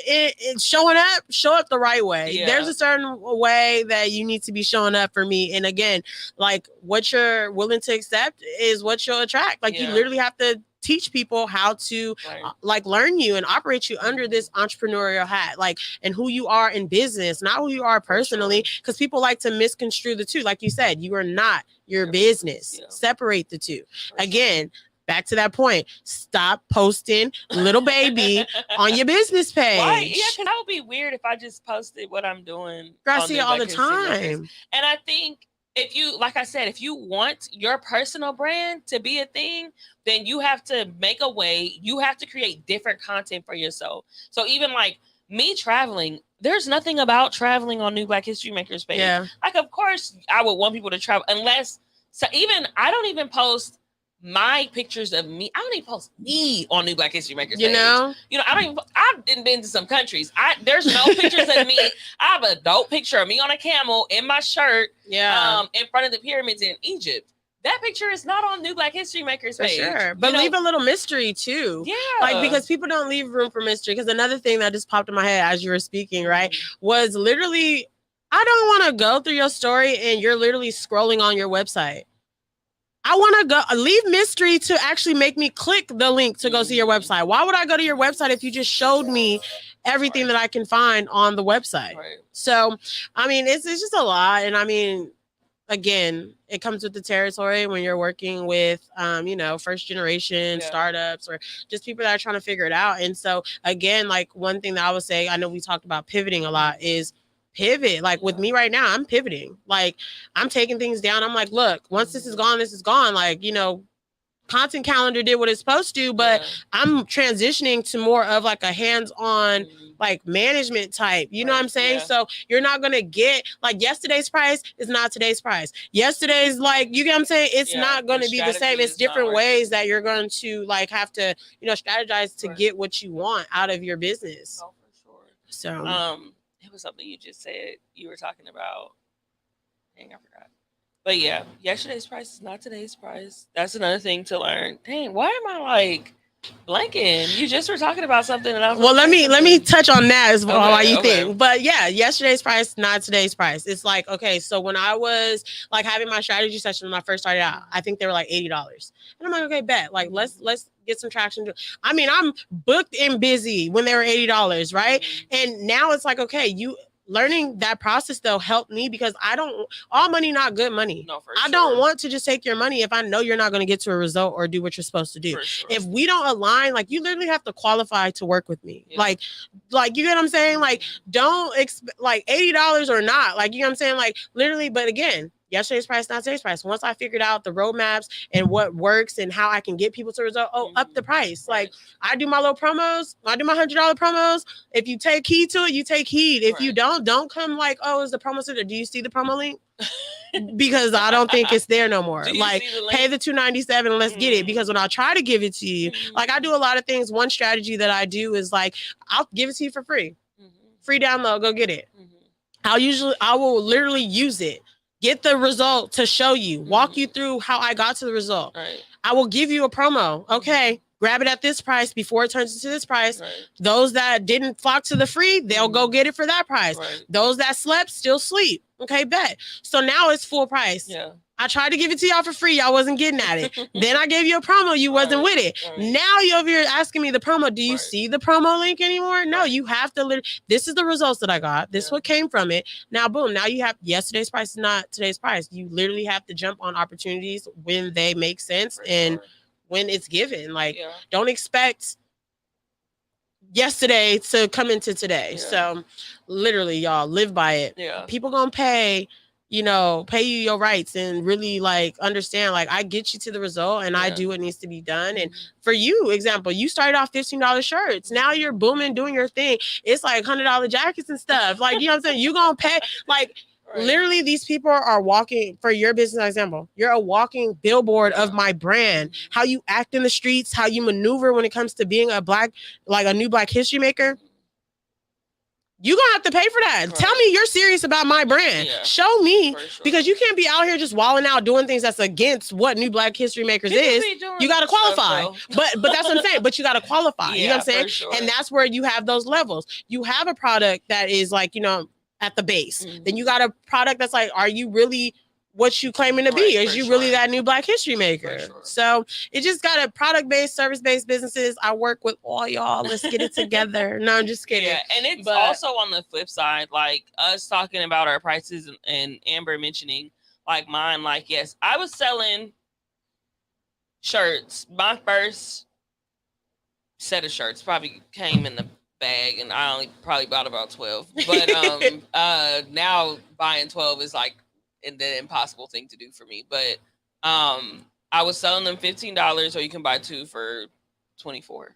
showing up, show up the right way. Yeah. There's a certain way that you need to be showing up for me. And again, like what you're willing to accept is what you'll attract. Like you literally have to teach people how to like learn you and operate you under this entrepreneurial hat, like, and who you are in business, not who you are personally, because people like to misconstrue the two. Like you said, you are not your business. Separate the two. Again, back to that point. Stop posting little baby on your business page. Why? Yeah, because that would be weird if I just posted what I'm doing. I see it all the time. And I think if you, like I said, if you want your personal brand to be a thing, then you have to make a way. You have to create different content for yourself. So even like me traveling, there's nothing about traveling on New Black History Makers page. Yeah. Like, of course, I would want people to travel unless. So even I don't even post my pictures of me. I don't even post me on New Black History Makers page. You know, I don't even. I've been to some countries. There's no pictures of me. I have a dope picture of me on a camel in my shirt. Yeah. In front of the pyramids in Egypt. That picture is not on New Black History Makers page. For sure. But leave a little mystery too. Yeah. Like, because people don't leave room for mystery. Because another thing that just popped in my head as you were speaking, right, was literally, I don't want to go through your story and you're literally scrolling on your website. I want to go leave mystery to actually make me click the link to go see your website. Why would I go to your website if you just showed me everything that I can find on the website? Right. So, I mean, it's just a lot. And I mean, again, it comes with the territory when you're working with, first generation startups or just people that are trying to figure it out. And so, again, like one thing that I would say, I know we talked about pivoting a lot, is pivot. Like with me right now, I'm pivoting. Like I'm taking things down. I'm like, look, once this is gone, this is gone. Like, content calendar did what it's supposed to, but I'm transitioning to more of like a hands-on like management type. You know what I'm saying? Yeah. So you're not going to get like yesterday's price is not today's price. Yesterday's like, you get what I'm saying? It's not going to be the same. It's different ways that you're going to like have to, strategize to get what you want out of your business. Oh, for sure. So, it was something you just said you were talking about. Dang, I forgot. But yeah, yesterday's price is not today's price. That's another thing to learn. Dang, why am I like blanking? You just were talking about something, and I was well, let me touch on that as well while you okay. think. But yeah, yesterday's price, not today's price. It's like, okay, so when I was like having my strategy session when I first started out, I think they were like $80, and I'm like, okay, bet, like let's get some traction. I mean, I'm booked and busy when they were $80, right? And now it's like, okay, learning that process though helped me because all money not good money. No, for I sure. don't want to just take your money if I know you're not going to get to a result or do what you're supposed to do. Sure. If we don't align, like you literally have to qualify to work with me. Yeah. Like you get what I'm saying? Like don't expect like $80 or not. Like, you know what I'm saying? Like literally, but again, yesterday's price, not today's price. Once I figured out the roadmaps and what works and how I can get people to result, up the price. Right. Like I do my little promos. I do my $100 promos. If you take heed to it, you take heed. If you don't come like, oh, is the promo center? Do you see the promo link? Because I don't think it's there no more. Like pay the $297 and let's get it. Because when I try to give it to you, like I do a lot of things. One strategy that I do is like, I'll give it to you for free. Free download, go get it. I will literally use it. Get the result to show you, walk you through how I got to the result. Right. I will give you a promo. Okay, grab it at this price before it turns into this price. Right. Those that didn't flock to the free, they'll go get it for that price. Right. Those that slept still sleep. Okay, bet. So now it's full price. Yeah. I tried to give it to y'all for free. Y'all wasn't getting at it. Then I gave you a promo. You wasn't with it. Right. Now you over here asking me the promo. Do you see the promo link anymore? No, you have to. This is the results that I got. This is what came from it. Now, boom. Now you have yesterday's price is not today's price. You literally have to jump on opportunities when they make sense and when it's given. Like, don't expect yesterday to come into today. So literally, y'all live by it. Yeah. People gonna pay you your rights and really like understand, like I get you to the result and I do what needs to be done. And for you, example, you started off $15 shirts. Now you're booming, doing your thing. It's like $100 jackets and stuff. Like, you know what I'm saying? You gonna pay like literally these people are walking for your business example. You're a walking billboard of my brand. How you act in the streets, how you maneuver when it comes to being a new Black history maker. You're going to have to pay for that. Right. Tell me you're serious about my brand. Yeah. Show me, because you can't be out here just walling out doing things that's against what New Black History Makers is. You got to qualify. But that's what I'm saying. But you got to qualify. You know what I'm saying? Sure. And that's where you have those levels. You have a product that is like, at the base. Then you got a product that's like, are you really what you claiming to be? Is you really that New Black History Maker? So it just got a product-based, service-based businesses. I work with all y'all. Let's get it together. No, I'm just kidding. Yeah, and it's also on the flip side, like us talking about our prices and Amber mentioning like mine. Like, yes, I was selling shirts. My first set of shirts probably came in the bag, and I only probably bought about 12. But now buying 12 is like the impossible thing to do for me. But I was selling them $15, or you can buy 2 for $24.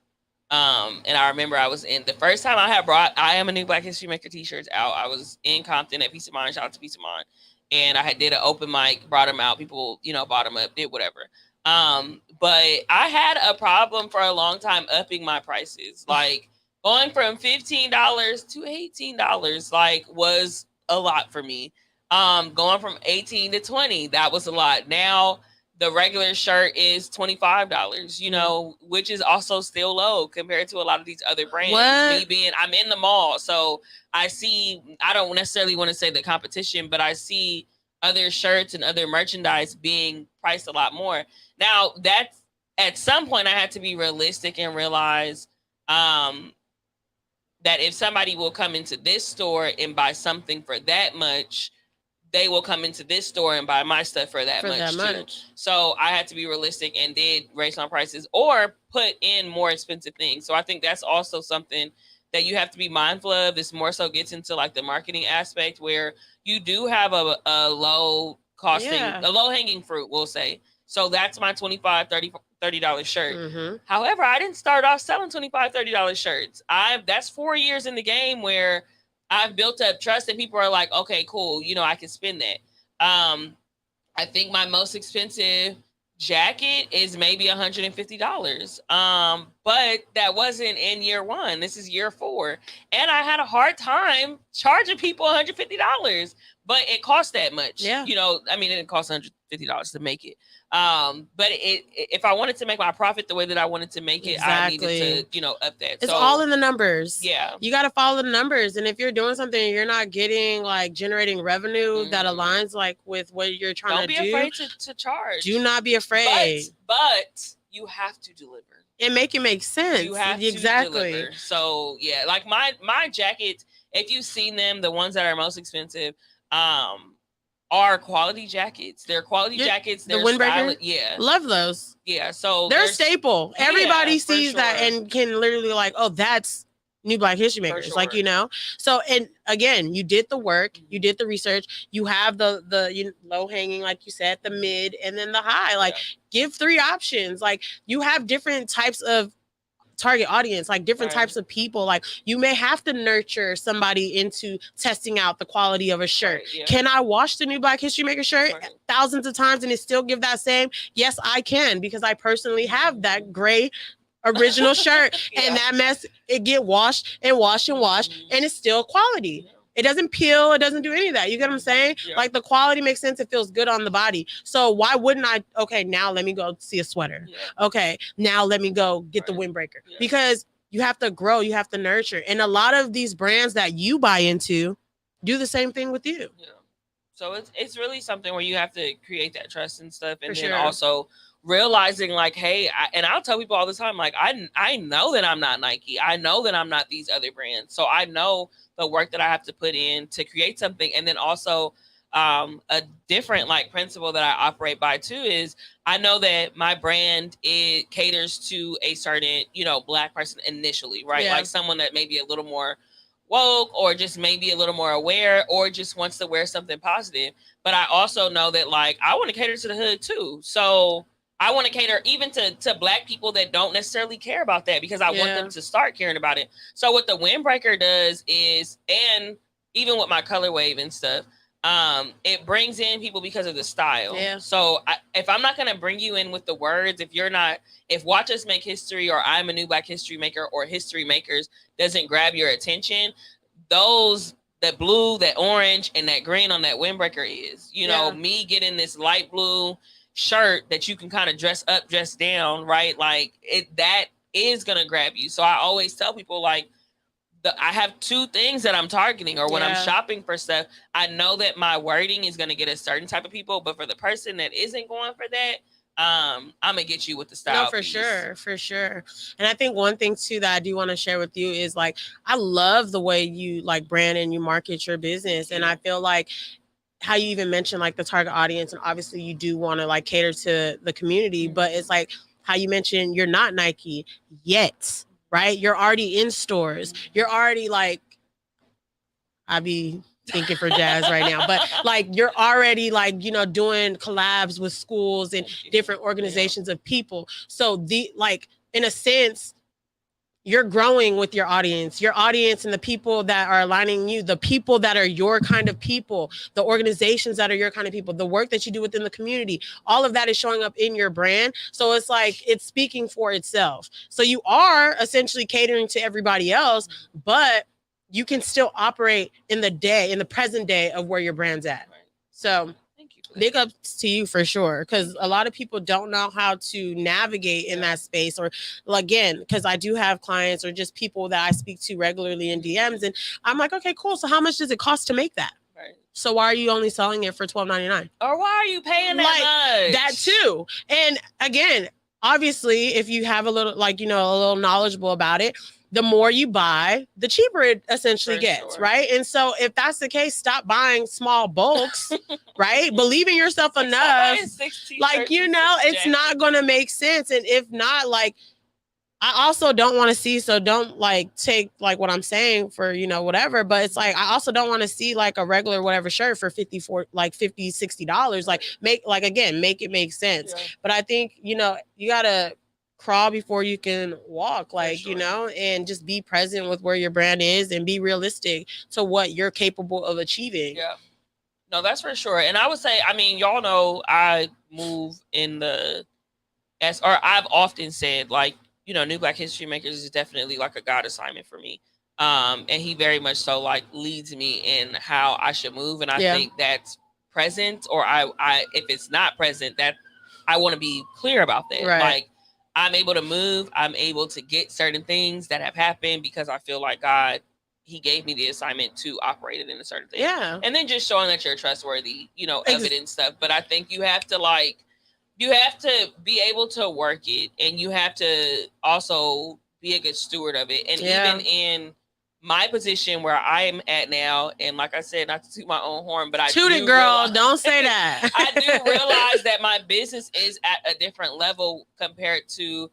And I remember I was in the first time I had brought I Am a New Black History Maker t-shirts out. I was in Compton at Peace of Mind. Shout out to Peace of Mind. And I had did an open mic, brought them out. People, bought them up, did whatever. But I had a problem for a long time upping my prices. Like going from $15 to $18, like, was a lot for me. Going from 18 to 20, that was a lot. Now the regular shirt is $25, which is also still low compared to a lot of these other brands. I'm in the mall, so I don't necessarily want to say the competition, but I see other shirts and other merchandise being priced a lot more. Now, that's at some point I had to be realistic and realize that if somebody will come into this store and buy something for that much, they will come into this store and buy my stuff for that much. So I had to be realistic and did raise my prices or put in more expensive things. So I think that's also something that you have to be mindful of. This more so gets into like the marketing aspect, where you do have a low costing, a low hanging fruit, we'll say. So that's my $25, $30 shirt. Mm-hmm. However, I didn't start off selling $25, $30 shirts. That's 4 years in the game where I've built up trust and people are like, okay, cool. I can spend that. I think my most expensive jacket is maybe $150. But that wasn't in year 1. This is year 4. And I had a hard time charging people $150, but it cost that much. Yeah. It didn't cost $150 to make it. But if I wanted to make my profit the way that I wanted to make it, I needed to, up that. It's all in the numbers. Yeah. You got to follow the numbers. And if you're doing something and you're not getting generating revenue that aligns with what you're trying to do. Don't be afraid to charge. Do not be afraid. But you have to deliver. And make it make sense. You have to deliver. So yeah, like my jackets, if you've seen them, the ones that are most expensive, are quality jackets. They're quality jackets. They're the windbreaker. Yeah, love those. Yeah, so they're staple. Everybody sees that and can literally oh, that's New Black History Makers. Sure. So, and again, you did the work, you did the research. You have the low hanging, like you said, the mid, and then the high. Give 3 options. You have different types of target audience, different types of people. You may have to nurture somebody into testing out the quality of a shirt. Right, yeah. Can I wash the New Black History Maker shirt thousands of times and it still give that same? Yes, I can, because I personally have that gray original shirt and that mess, it get washed and washed and washed and it's still quality. It doesn't peel. It doesn't do any of that. You get what I'm saying? Yeah. The quality makes sense. It feels good on the body. So why wouldn't I? Okay, now let me go see a sweater. Yeah. Okay, now let me go get the windbreaker. Yeah. Because you have to grow. You have to nurture. And a lot of these brands that you buy into do the same thing with you. Yeah. So it's really something where you have to create that trust and stuff. And then also realizing hey, and I'll tell people all the time, I know that I'm not Nike. I know that I'm not these other brands. So I know the work that I have to put in to create something. And then also a different principle that I operate by too is I know that my brand, it caters to a certain, Black person initially, right? Yeah. Someone that may be a little more woke or just maybe a little more aware or just wants to wear something positive. But I also know that I want to cater to the hood too. So I want to cater even to Black people that don't necessarily care about that, because I want them to start caring about it. So what the windbreaker does is, and even with my color wave and stuff, it brings in people because of the style. Yeah. So if I'm not going to bring you in with the words, if Watch Us Make History or I'm a New Black History Maker or History Makers doesn't grab your attention, that blue, that orange, and that green on that windbreaker is, me getting this light blue shirt that you can kind of dress up, dress down, right? That is going to grab you. So I always tell people I have 2 things that I'm targeting, or when I'm shopping for stuff, I know that my wording is going to get a certain type of people, but for the person that isn't going for that, I'm going to get you with the style. No, for sure. And I think one thing too that I do want to share with you is I love the way you brand and you market your business. And I feel how you even mentioned like the target audience, and obviously you do want to like cater to the community, but it's like how you mentioned you're not Nike yet, right? You're already in stores. You're already like, I be thinking for Jazz right now, but like you're already like, you know, doing collabs with schools and different organizations of people. So the like in a sense, you're growing with your audience and the people that are aligning you, the people that are your kind of people, the organizations that are your kind of people, the work that you do within the community, all of that is showing up in your brand. So it's like, it's speaking for itself. So you are essentially catering to everybody else, but you can still operate in the present day of where your brand's at. So big ups to you for sure, because a lot of people don't know how to navigate in that space. Or again, because I do have clients or just people that I speak to regularly in DMs, and I'm like, okay, cool. So how much does it cost to make that? Right. So why are you only selling it for $12.99? Or why are you paying that much? That too. And again, obviously, if you have a little, like, you know, a little knowledgeable about it, the more you buy, the cheaper it essentially gets, right? And so if that's the case, stop buying small bulks, right? Believe in yourself enough. Like, you know, it's not going to make sense. And if not, like, I also don't want to see, so don't like take like what I'm saying for, you know, whatever, but it's like, I also don't want to see like a regular whatever shirt for $50, $60. Like make it make sense. Yeah. But I think, you know, you got to crawl before you can walk, like, you know, and just be present with where your brand is and be realistic to what you're capable of achieving. Yeah. No, that's for sure. And I would say, I mean, y'all know I move in I've often said, like, you know, New Black History Makers is definitely like a God assignment for me. And he very much so like leads me in how I should move. And I think that's present, or I if it's not present, that I want to be clear about that. Right. Like, I'm able to move. I'm able to get certain things that have happened because I feel like God, he gave me the assignment to operate it in a certain thing. Yeah. And then just showing that you're trustworthy, you know, evidence stuff. But I think you have to be able to work it, and you have to also be a good steward of it. And even in my position where I am at now, and like I said, not to toot my own horn, but don't say that. I do realize that my business is at a different level compared to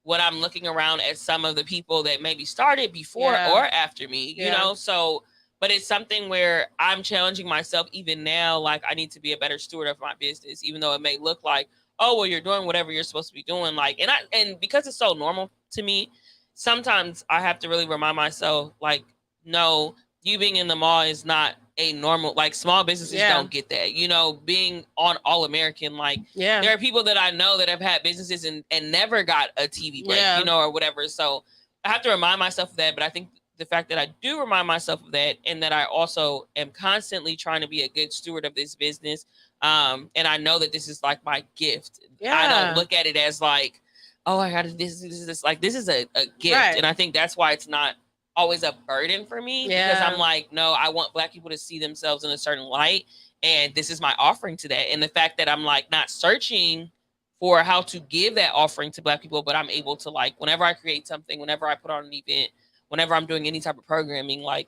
when I'm looking around at some of the people that maybe started before or after me, you know? So, but it's something where I'm challenging myself even now. Like, I need to be a better steward of my business, even though it may look like, oh, well, you're doing whatever you're supposed to be doing. Like, and because it's so normal to me, sometimes I have to really remind myself, like, no, you being in the mall is not a normal, like, small businesses don't get that, you know, being on All American, like, there are people that I know that have had businesses and never got a TV break, you know, or whatever. So I have to remind myself of that. But I think the fact that I do remind myself of that, and that I also am constantly trying to be a good steward of this business. And I know that this is like my gift. I don't look at it as like, oh, I got to this. Like, this is a gift. Right. And I think that's why it's not always a burden for me, because I'm like, no, I want Black people to see themselves in a certain light. And this is my offering to that. And the fact that I'm like not searching for how to give that offering to Black people, but I'm able to, like, whenever I create something, whenever I put on an event, whenever I'm doing any type of programming, like,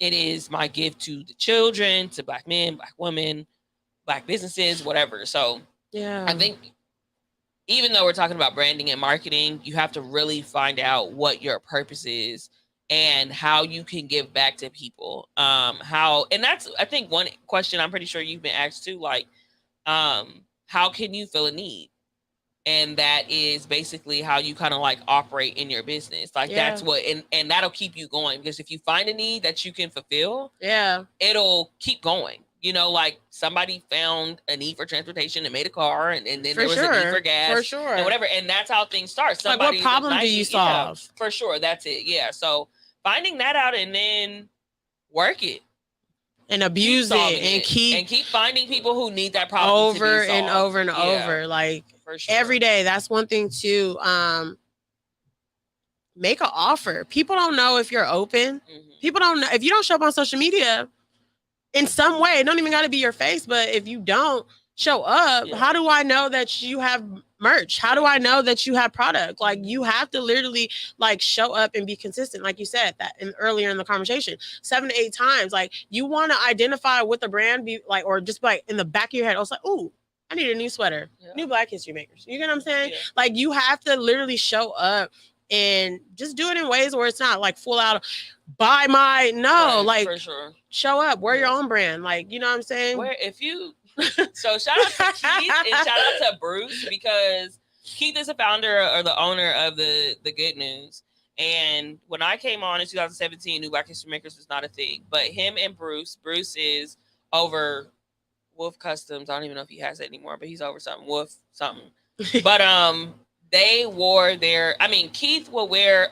it is my gift to the children, to Black men, Black women, Black businesses, whatever. So I think, even though we're talking about branding and marketing, you have to really find out what your purpose is and how you can give back to people. And that's, I think, one question I'm pretty sure you've been asked too, like, how can you fill a need? And that is basically how you kind of like operate in your business. Like, that's what, and that'll keep you going, because if you find a need that you can fulfill, it'll keep going. You know, like, somebody found a need for transportation and made a car, and then there was a need for gas, and whatever. And that's how things start. Somebody, like, what problem do you solve? For sure. That's it. Yeah. So finding that out and then work it. And abuse it and keep finding people who need that problem over and over and over. Like, every day. That's one thing too. Make an offer. People don't know if you're open. People don't know if you don't show up on social media in some way. It don't even got to be your face, but if you don't show up, how do I know that you have merch? How do I know that you have product? Like, you have to literally like show up and be consistent. Like you said that earlier in the conversation, 7 to 8 times. Like, you want to identify with the brand, be like, or just like in the back of your head, I was like, ooh, I need a new sweater, new Black History Makers. You get what I'm saying? Yeah. Like, you have to literally show up and just do it in ways where it's not like full out buy my like for sure. Show up, wear your own brand. Like, you know what I'm saying? Where if you so shout out to Keith and shout out to Bruce, because Keith is the founder or the owner of the Good News. And when I came on in 2017, New Black History Makers was not a thing. But him and Bruce is over Wolf Customs. I don't even know if he has it anymore, but he's over something. Wolf something. But they wore their, I mean, Keith will wear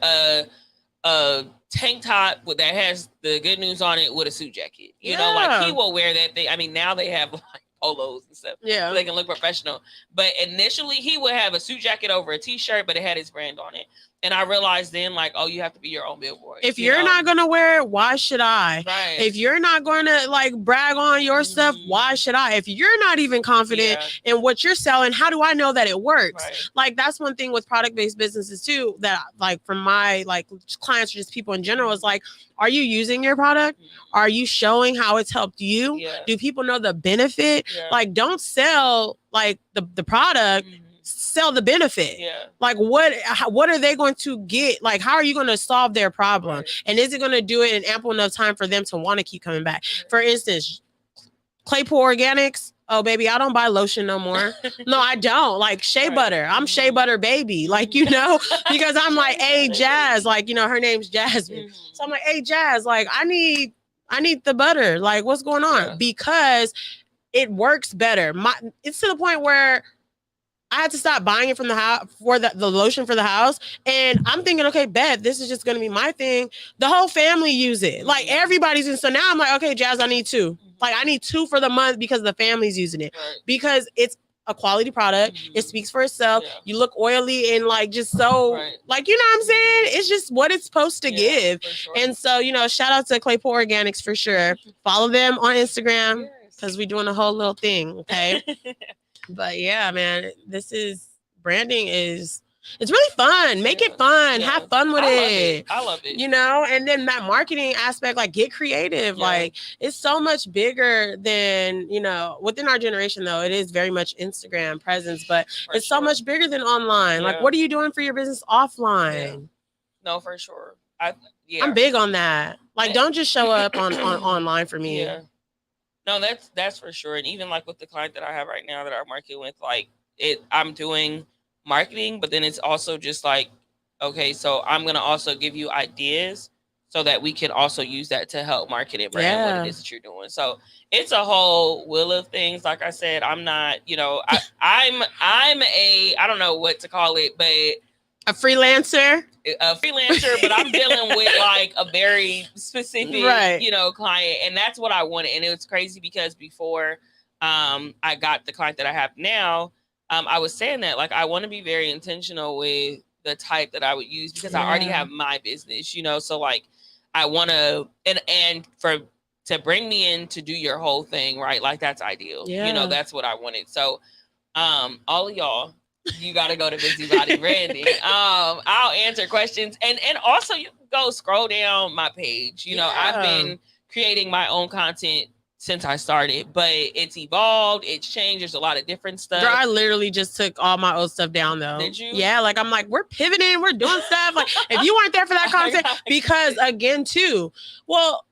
a tank top that has the Good News on it with a suit jacket. You know, like, he will wear that thing. I mean, now they have like polos and stuff. Yeah. So they can look professional. But initially he would have a suit jacket over a t-shirt, but it had his brand on it. And I realized then, like, oh, you have to be your own billboard. If you're not going to wear it, why should I? Right. If you're not going to, like, brag on your stuff, why should I? If you're not even confident in what you're selling, how do I know that it works? Right. Like, that's one thing with product-based businesses, too, that, like, from my, like, clients or just people in general, is like, are you using your product? Are you showing how it's helped you? Yeah. Do people know the benefit? Yeah. Like, don't sell, like, the product. Sell the benefit. Yeah. Like, what are they going to get? Like, how are you going to solve their problem? Right. And is it going to do it in ample enough time for them to want to keep coming back? Right. For instance, Claypool Organics. Oh, baby, I don't buy lotion no more. No, I don't. Like, shea butter. I'm shea butter baby. Like, you know, because I'm like, hey, Jazz, like, you know, her name's Jasmine. So I'm like, hey, Jazz, like, I need the butter. Like, what's going on? Yeah. Because it works better. It's to the point where I had to stop buying it from the house for the lotion for the house. And I'm thinking, okay, bet this is just going to be my thing. The whole family use it. Like, everybody's in. So now I'm like, okay, Jazz, I need 2. Like, I need 2 for the month because the family's using it. Right. Because it's a quality product. It speaks for itself. Yeah. You look oily and like just so like, you know what I'm saying? It's just what it's supposed to give. Sure. And so, you know, shout out to Claypool Organics for sure. Follow them on Instagram because we're doing a whole little thing. Okay. But yeah, man, branding it's really fun. Make it fun. Yeah. Have fun with it. I love it. You know, and then that marketing aspect, like, get creative. Yeah. Like, it's so much bigger than, you know, within our generation, though, it is very much Instagram presence, but it's so much bigger than online. Yeah. Like, what are you doing for your business offline? Yeah. No, for sure. I'm big on that. Like, don't just show up on online for me. Yeah. No, that's for sure. And even like with the client that I have right now that I'm working with, like, I'm doing marketing, but then it's also just like, okay, so I'm going to also give you ideas so that we can also use that to help market and brand what it is that you're doing. So it's a whole wheel of things. Like I said, I'm not, you know, I'm I don't know what to call it, but a freelancer, but I'm dealing with like a very specific, you know, client. And that's what I wanted. And it was crazy because before I got the client that I have now, I was saying that, like, I want to be very intentional with the type that I would use because I already have my business, you know? So like, I want to, and to bring me in to do your whole thing, right? Like, that's ideal. Yeah. You know, that's what I wanted. So all of y'all, you got to go to Bizy Body Branding. I'll answer questions. And also you can go scroll down my page. You know, I've been creating my own content since I started, but it's evolved. It's changed. There's a lot of different stuff. Girl, I literally just took all my old stuff down though. Did you? Yeah. Like, I'm like, we're pivoting. We're doing stuff. Like, if you weren't there for that content, because again, too, well,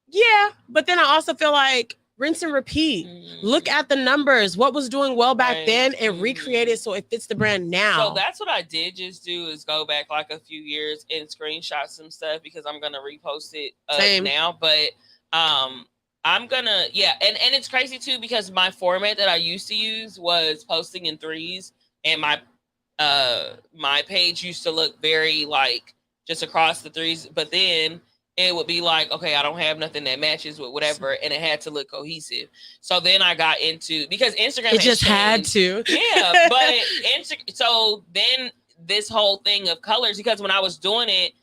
yeah. But then I also feel like rinse and repeat. Look at the numbers. What was doing well back then and recreate it so it fits the brand now. So that's what I did just do is go back like a few years and screenshot some stuff because I'm going to repost it now. But I'm going to, and it's crazy too because my format that I used to use was posting in threes and my page used to look very like just across the threes. But then it would be like, okay, I don't have nothing that matches with whatever, and it had to look cohesive. So then I got into, because Instagram it just had to. Yeah, but so then this whole thing of colors, because when I was doing it,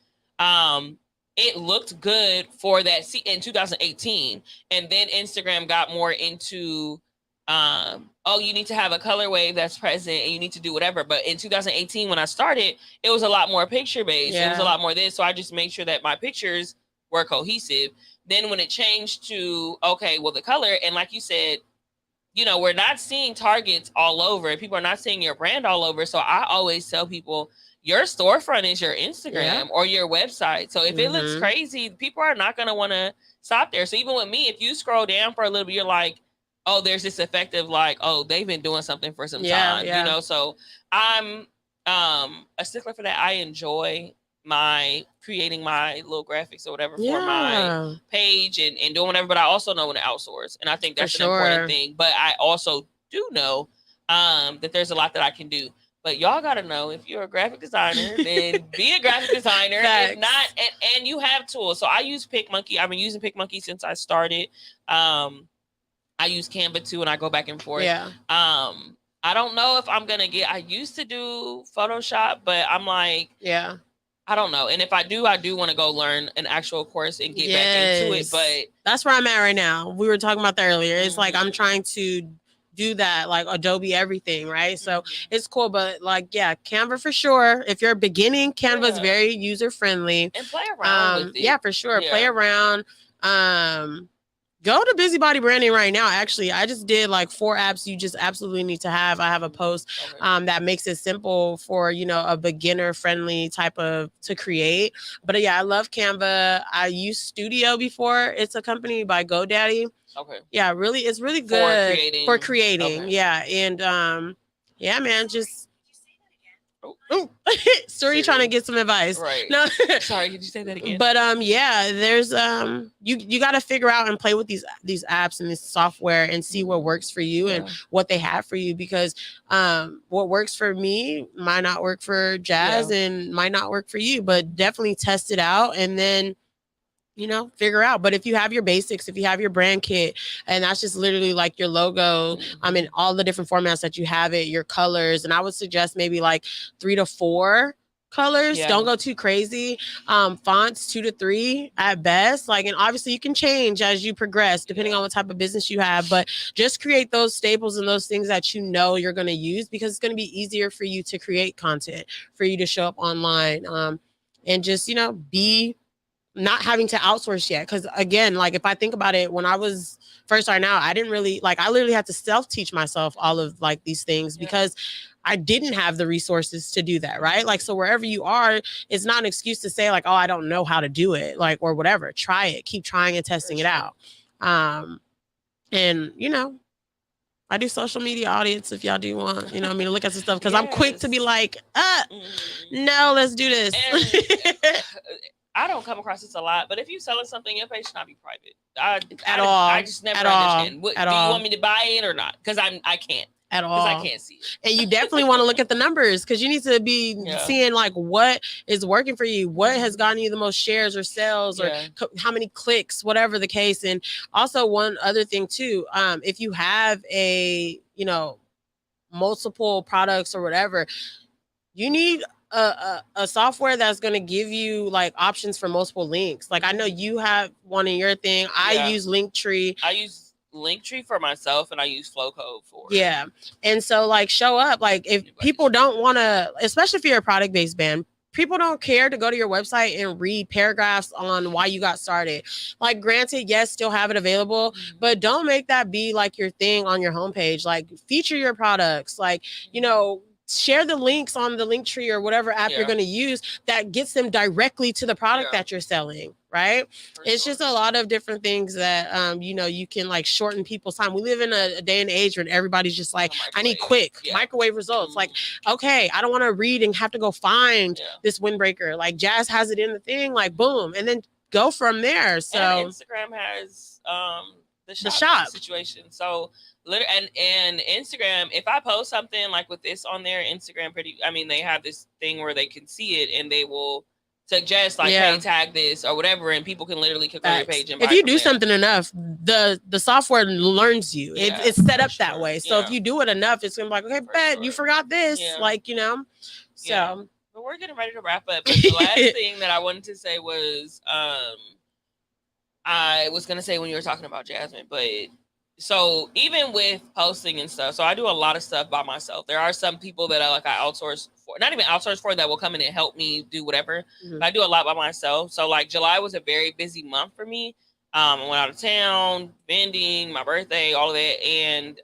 it looked good for that in 2018, and then Instagram got more into oh, you need to have a color wave that's present and you need to do whatever. But in 2018, when I started, it was a lot more picture based. It was a lot more this. So I just made sure that my pictures were cohesive. Then when it changed to, okay, well, the color, and like you said, you know, we're not seeing targets all over. People are not seeing your brand all over. So I always tell people, your storefront is your Instagram or your website. So if it looks crazy, people are not going to want to stop there. So even with me, if you scroll down for a little bit, you're like, oh, there's this effective, like, oh, they've been doing something for some time, you know? So I'm a stickler for that. I enjoy creating my little graphics or whatever for my page and doing whatever, but I also know when to outsource. And I think that's an important thing. But I also do know that there's a lot that I can do. But y'all got to know, if you're a graphic designer, then be a graphic designer. If not, and you have tools. So I use PicMonkey. I've been using PicMonkey since I started. I use Canva too, and I go back and forth. I don't know if I'm going to I used to do Photoshop, but I'm like, I don't know. And if I do want to go learn an actual course and get back into it. But that's where I'm at right now. We were talking about that earlier. It's like, I'm trying to do that, like Adobe everything, right? So it's cool, but like, Canva for sure. If you're beginning, Canva is very user friendly. And play around with it. Yeah, for sure. Play around. Go to Bizy Body Branding right now. Actually, I just did like 4 apps you just absolutely need to have. I have a post that makes it simple for, you know, a beginner friendly type of to create. But I love Canva. I used Studio before. It's a company by GoDaddy. Okay. Yeah, really, it's really good for creating. Okay. Yeah. And man, just Story trying to get some advice. Right. No. Sorry, could you say that again? But there's you got to figure out and play with these apps and this software and see what works for you and what they have for you, because what works for me might not work for Jazz and might not work for you, but definitely test it out and then, you know, figure out. But if you have your basics, if you have your brand kit, and that's just literally like your logo, in all the different formats that you have it, your colors, and I would suggest maybe like 3 to 4 colors. Don't go too crazy. Fonts 2 to 3 at best. Like, and obviously you can change as you progress depending on what type of business you have, but just create those staples and those things that you know you're going to use, because it's going to be easier for you to create content, for you to show up online, and just, you know, be not having to outsource yet. Because again, like if I think about it, when I was first starting out, I didn't really I literally had to self-teach myself all of like these things because I didn't have the resources to do that, right? Like, so wherever you are, it's not an excuse to say like, oh, I don't know how to do it, like, or whatever. Try it, keep trying and testing it out. And you know, I do social media audits if y'all do want, you know what I mean, to look at some stuff, because I'm quick to be like, no, let's do this. I don't come across this a lot, but if you're selling something, your page should not be private. I just never understand. Do you want me to buy it or not? Because I can't. At all. Because I can't see it. And you definitely want to look at the numbers, because you need to be seeing like what is working for you, what has gotten you the most shares or sales or how many clicks, whatever the case. And also one other thing too, if you have a, you know, multiple products or whatever, you need a software that's going to give you like options for multiple links. Like I know you have one in your thing. I use Linktree. I use Linktree for myself, and I use Flowcode for and so like show up. Like if people don't want to, especially if you're a product-based brand, people don't care to go to your website and read paragraphs on why you got started. Like granted, yes, still have it available, but don't make that be like your thing on your homepage. Like feature your products, like, you know, share the links on the Linktree or whatever app you're going to use that gets them directly to the product that you're selling, right? It's just a lot of different things that, you know, you can like shorten people's time. We live in a day and age when everybody's just like, I need quick microwave results. Like, okay, I don't want to read and have to go find this windbreaker. Like Jazz has it in the thing, like boom, and then go from there. So and Instagram has the shop situation. So and Instagram, if I post something like with this on there, Instagram they have this thing where they can see it and they will suggest like, hey, tag this or whatever, and people can literally click on your page and buy if you do something enough, the software learns you. It's set up that way. So if you do it enough, it's gonna be like, okay, bet you forgot this. Like, you know. So but we're getting ready to wrap up. But the last thing that I wanted to say was I was gonna say when you were talking about Jasmine, but so even with posting and stuff, so I do a lot of stuff by myself. There are some people that I outsource for, not even outsource for, that will come in and help me do whatever. Mhm. But I do a lot by myself. So like July was a very busy month for me. I went out of town, vending, my birthday, all of that. And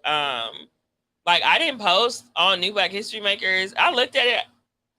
like I didn't post on New Black History Makers. I looked at it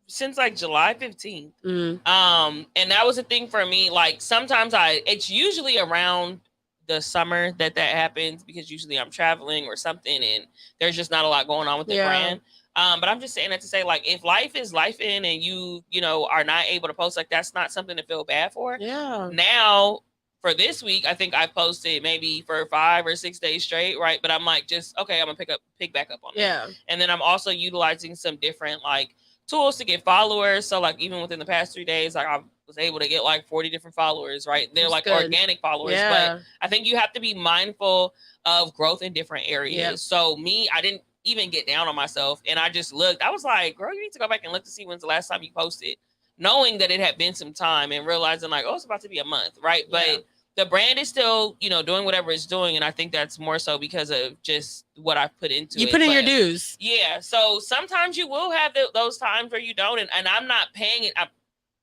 since like July 15th. And that was a thing for me. Like sometimes it's usually around the summer that happens, because usually I'm traveling or something and there's just not a lot going on with the brand. But I'm just saying that to say, like, if life is life in and you know, are not able to post, like, that's not something to feel bad for. Now for this week, I think I posted maybe for 5 or 6 days straight, right? But I'm like, just okay, I'm gonna pick back up on that. And then I'm also utilizing some different like tools to get followers. So like even within the past 3 days, like I was able to get like 40 different followers, right? They're like organic followers. But I think you have to be mindful of growth in different areas. So me, I didn't even get down on myself, and I just looked. I was like, girl, you need to go back and look to see when's the last time you posted, knowing that it had been some time and realizing like, oh, it's about to be a month, right? But the brand is still, you know, doing whatever it's doing. And I think that's more so because of just what I've put into it. You put in your dues. Yeah. So sometimes you will have those times where you don't. And I'm not paying it. I'm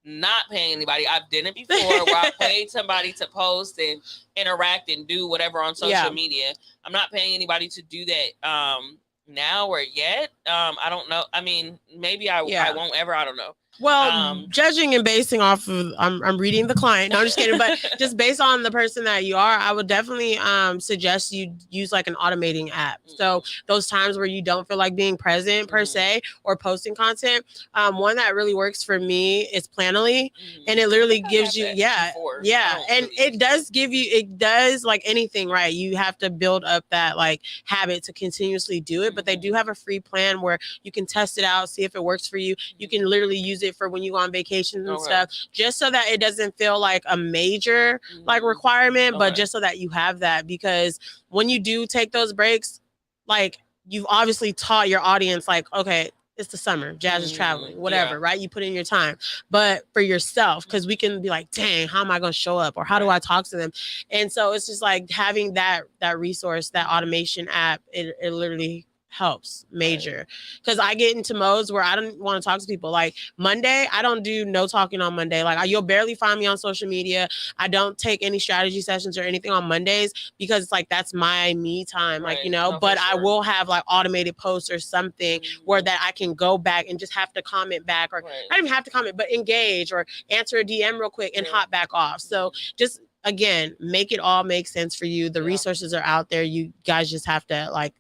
not paying anybody. I've done it before where I paid somebody to post and interact and do whatever on social media. I'm not paying anybody to do that now or yet. I don't know. I mean, maybe I won't ever. I don't know. Well, judging and basing off of, I'm reading the client. No, I'm just kidding. But just based on the person that you are, I would definitely suggest you use like an automating app. So those times where you don't feel like being present per se or posting content, one that really works for me is Planoly, and it literally gives you, and it does give you, it does like anything, right? You have to build up that like habit to continuously do it. But they do have a free plan where you can test it out, see if it works for you. You can literally use it for when you go on vacations and stuff, just so that it doesn't feel like a major like requirement, but just so that you have that. Because when you do take those breaks, like you've obviously taught your audience like, okay, it's the summer, Jazz is traveling, whatever, right? You put in your time. But for yourself, because we can be like, dang, how am I going to show up? Or how do I talk to them? And so it's just like having that resource, that automation app, it literally helps major. Because I get into modes where I don't want to talk to people. Like Monday, I don't do no talking on Monday. Like you'll barely find me on social media. I don't take any strategy sessions or anything on Mondays, because it's like that's my me time, like, you know. But I will have like automated posts or something where that I can go back and just have to comment back, or not even have to comment, but engage or answer a DM real quick and hop back off. So just again, make it all make sense for you. The resources are out there. You guys just have to like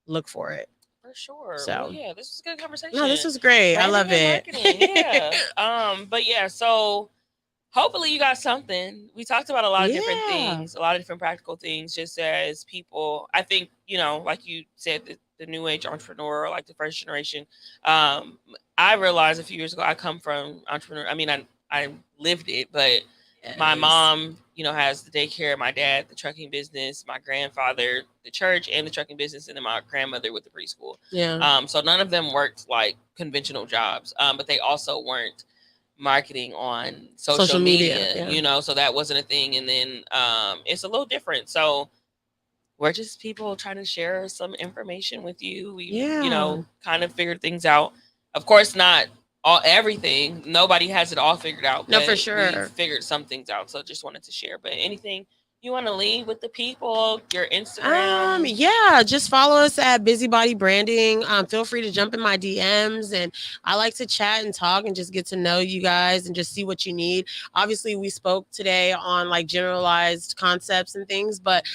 look for it. For sure. So well, yeah, this was a good conversation. No, this was great. I love it. But yeah, so hopefully you got something. We talked about a lot of different things, a lot of different practical things, just as people, I think, you know, like you said, the new age entrepreneur, or like the first generation. I realized a few years ago, I come from entrepreneur. I mean, I lived it, but my mom, you know, has the daycare, my dad, the trucking business, my grandfather, the church and the trucking business, and then my grandmother with the preschool. So none of them worked like conventional jobs, but they also weren't marketing on social media, you know, so that wasn't a thing. And then it's a little different. So we're just people trying to share some information with you. We, you know, kind of figured things out. Of course, not everything. Nobody has it all figured out. No, for sure. We figured some things out. So just wanted to share. But anything you want to leave with the people, your Instagram? Yeah, just follow us at Bizy Body Branding. Feel free to jump in my DMs, and I like to chat and talk and just get to know you guys and just see what you need. Obviously, we spoke today on like generalized concepts and things, but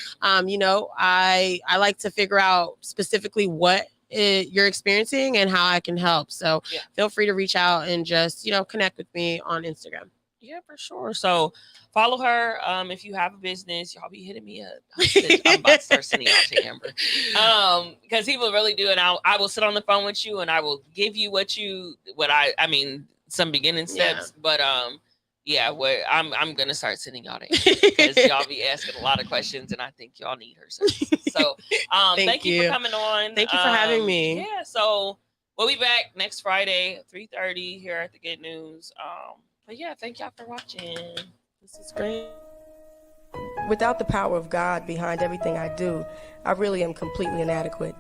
you know, I like to figure out specifically what you're experiencing and how I can help. So feel free to reach out and just, you know, connect with me on Instagram. Yeah, for sure. So follow her. If you have a business, y'all be hitting me up. I'm about to start sending out to Amber. Because people really do. And I will sit on the phone with you and I will give you I mean, some beginning steps. But yeah, I'm gonna start sending y'all to Amber, because y'all be asking a lot of questions and I think y'all need her services. So thank you for coming on. Thank you for having me. Yeah, so we'll be back next Friday at 3:30 here at the Good News. But yeah, thank y'all for watching. This is great. Without the power of God behind everything I do, I really am completely inadequate.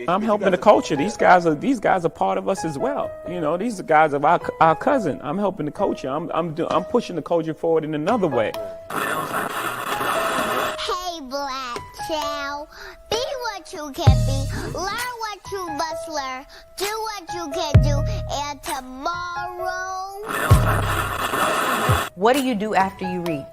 I'm helping the culture. These guys are part of us as well. You know, these guys are our cousin. I'm helping the culture. I'm pushing the culture forward in another way. Hey, black child, be what you can be, learn what you must learn, do what you can do, and tomorrow. What do you do after you read?